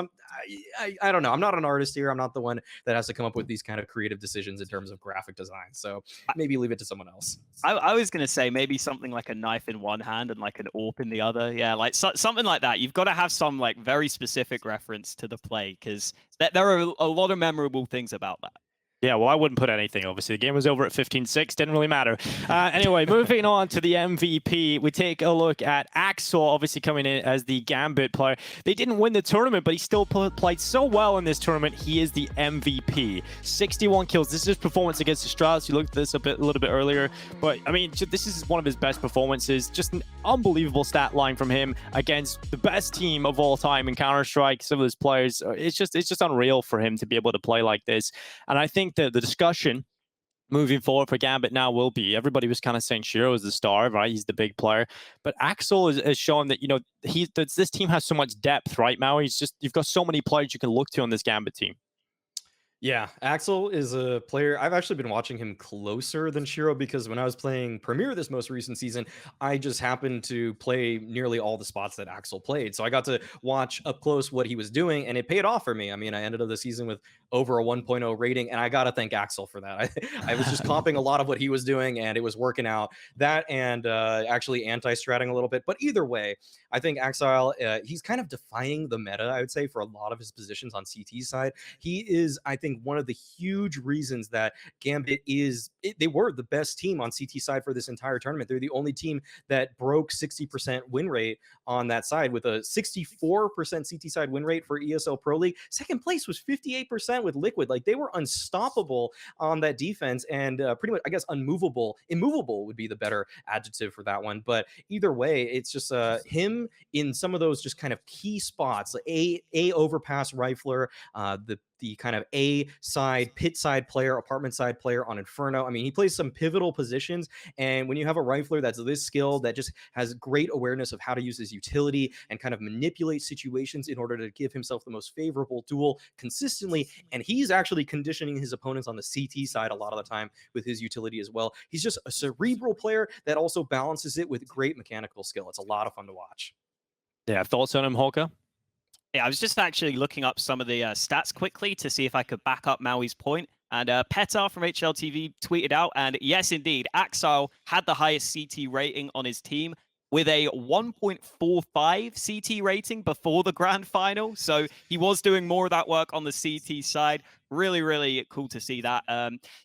I don't know. I'm not an artist here. I'm not the one that has to come up with these kind of creative decisions in terms of graphic design. So maybe leave it to someone else. I was going to say maybe something like a knife in one hand and like an AWP in the other. Yeah, like something like that. You've got to have some like very specific reference to the play, because there are a lot of memorable things about that. Yeah, well, I wouldn't put anything, obviously. The game was over at 15-6. Didn't really matter. Anyway, moving on to the MVP, we take a look at AX1LE, obviously coming in as the Gambit player. They didn't win the tournament, but he still played so well in this tournament. He is the MVP. 61 kills. This is his performance against Astralis. You looked at this a little bit earlier. But, I mean, this is one of his best performances. Just an unbelievable stat line from him against the best team of all time in Counter-Strike. Some of those players, it's just unreal for him to be able to play like this. And I think the discussion moving forward for Gambit now will be, everybody was kind of saying Shiro is the star, right? He's the big player. But AX1LE has shown that, you know, this team has so much depth, right, Maui? You've got so many players you can look to on this Gambit team. Yeah, AX1LE is a player. I've actually been watching him closer than Shiro, because when I was playing Premier this most recent season, I just happened to play nearly all the spots that AX1LE played. So I got to watch up close what he was doing, and it paid off for me. I mean, I ended up the season with over a 1.0 rating, and I got to thank AX1LE for that. I was just comping a lot of what he was doing, and it was working out. That and actually anti-stratting a little bit. But either way, I think AX1LE, he's kind of defining the meta, I would say, for a lot of his positions on CT's side. He is, I think, one of the huge reasons that Gambit they were the best team on CT side for this entire tournament. They're the only team that broke 60% win rate on that side, with a 64% CT side win rate for ESL Pro League. Second place was 58% with Liquid. Like, they were unstoppable on that defense, and pretty much, I guess, immovable would be the better adjective for that one. But either way, it's just him in some of those just kind of key spots, like a overpass rifler, the kind of A side, pit side player, apartment side player on Inferno. I mean, he plays some pivotal positions. And when you have a rifler that's this skilled, that just has great awareness of how to use his utility and kind of manipulate situations in order to give himself the most favorable duel consistently. And he's actually conditioning his opponents on the CT side a lot of the time with his utility as well. He's just a cerebral player that also balances it with great mechanical skill. It's a lot of fun to watch. Yeah, thoughts on him, Hawka? Yeah, I was just actually looking up some of the stats quickly to see if I could back up Maui's point. And Petar from HLTV tweeted out, and yes, indeed, AX1LE had the highest CT rating on his team, with a 1.45 CT rating before the grand final. So he was doing more of that work on the CT side. Really, really cool to see that.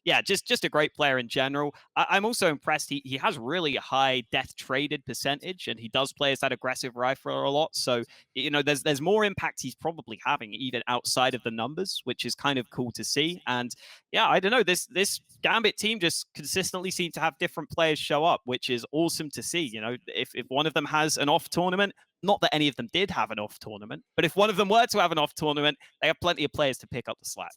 Yeah, just a great player in general. I'm also impressed. He has really high death traded percentage, and he does play as that aggressive rifler a lot. So, you know, there's more impact he's probably having even outside of the numbers, which is kind of cool to see. And yeah, I don't know, this Gambit team just consistently seem to have different players show up, which is awesome to see. You know, if one of them has an off tournament, not that any of them did have an off tournament, but if one of them were to have an off tournament, they have plenty of players to pick up the slack.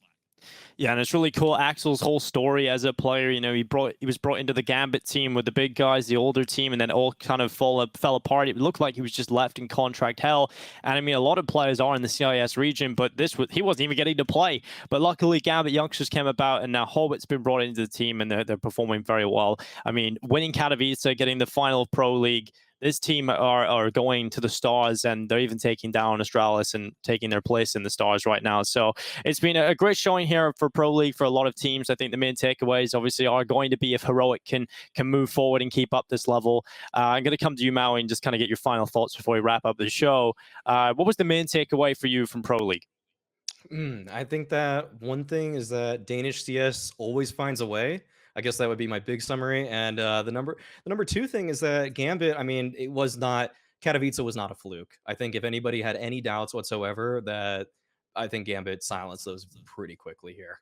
Yeah, and it's really cool. Axel's whole story as a player, you know, he was brought into the Gambit team with the big guys, the older team, and then all kind of fell apart. It looked like he was just left in contract hell. And I mean, a lot of players are in the CIS region, but he wasn't even getting to play. But luckily, Gambit youngsters came about, and now Hobbit's been brought into the team, and they're performing very well. I mean, winning Katowice, getting the final of Pro League. This team are going to the stars, and they're even taking down Astralis and taking their place in the stars right now. So it's been a great showing here for Pro League for a lot of teams. I think the main takeaways obviously are going to be if Heroic can move forward and keep up this level. I'm going to come to you, Maui, and just kind of get your final thoughts before we wrap up the show. What was the main takeaway for you from Pro League? I think that one thing is that Danish CS always finds a way. I guess that would be my big summary. And the number two thing is that Gambit, I mean, Katowice was not a fluke. I think if anybody had any doubts whatsoever, that I think Gambit silenced those pretty quickly here.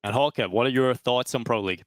And Hawka, what are your thoughts on Pro League?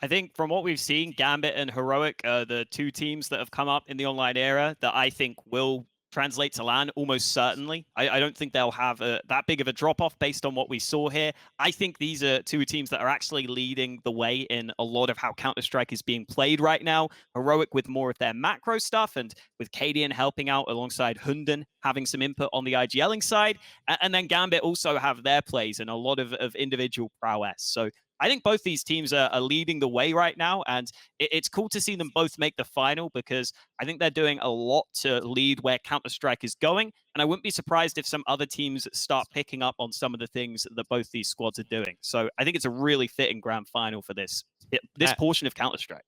I think from what we've seen, Gambit and Heroic are the two teams that have come up in the online era that I think will translate to LAN almost certainly. I don't think they'll have that big of a drop-off based on what we saw here. I think these are two teams that are actually leading the way in a lot of how Counter-Strike is being played right now. Heroic with more of their macro stuff, and with Cadian helping out alongside Hunden, having some input on the IGLing side. And then Gambit also have their plays and a lot of individual prowess. So I think both these teams are leading the way right now, and it's cool to see them both make the final because I think they're doing a lot to lead where Counter-Strike is going, and I wouldn't be surprised if some other teams start picking up on some of the things that both these squads are doing. So I think it's a really fitting grand final for this portion of Counter-Strike.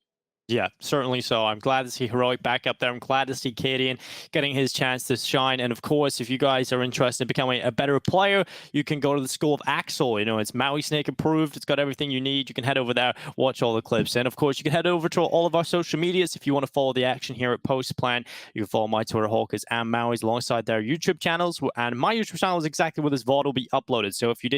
Yeah, certainly so. I'm glad to see Heroic back up there. I'm glad to see Cadian getting his chance to shine. And of course, if you guys are interested in becoming a better player, you can go to the School of AX1LE. You know, it's Mauisnake approved. It's got everything you need. You can head over there, watch all the clips. And of course, you can head over to all of our social medias if you want to follow the action here at Postplan. You can follow my Twitter, Hawkers, and Maui's alongside their YouTube channels. And my YouTube channel is exactly where this VOD will be uploaded. So if you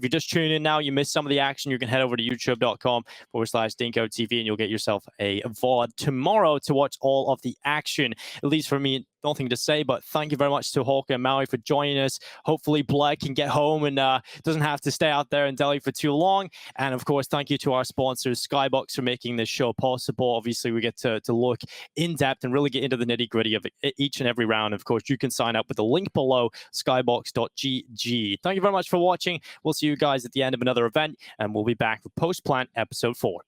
just tune in now, you missed some of the action, you can head over to youtube.com/Dinko TV and you'll get yourself a VOD tomorrow to watch all of the action. At least for me, nothing to say, but thank you very much to Hawka and Maui for joining us. Hopefully Black can get home and doesn't have to stay out there in Delhi for too long. And of course, thank you to our sponsors, Skybox, for making this show possible. Obviously, we get to look in depth and really get into the nitty gritty of each and every round. Of course, you can sign up with the link below, skybox.gg. Thank you very much for watching. We'll see you guys at the end of another event, and we'll be back with Post Plant episode 4.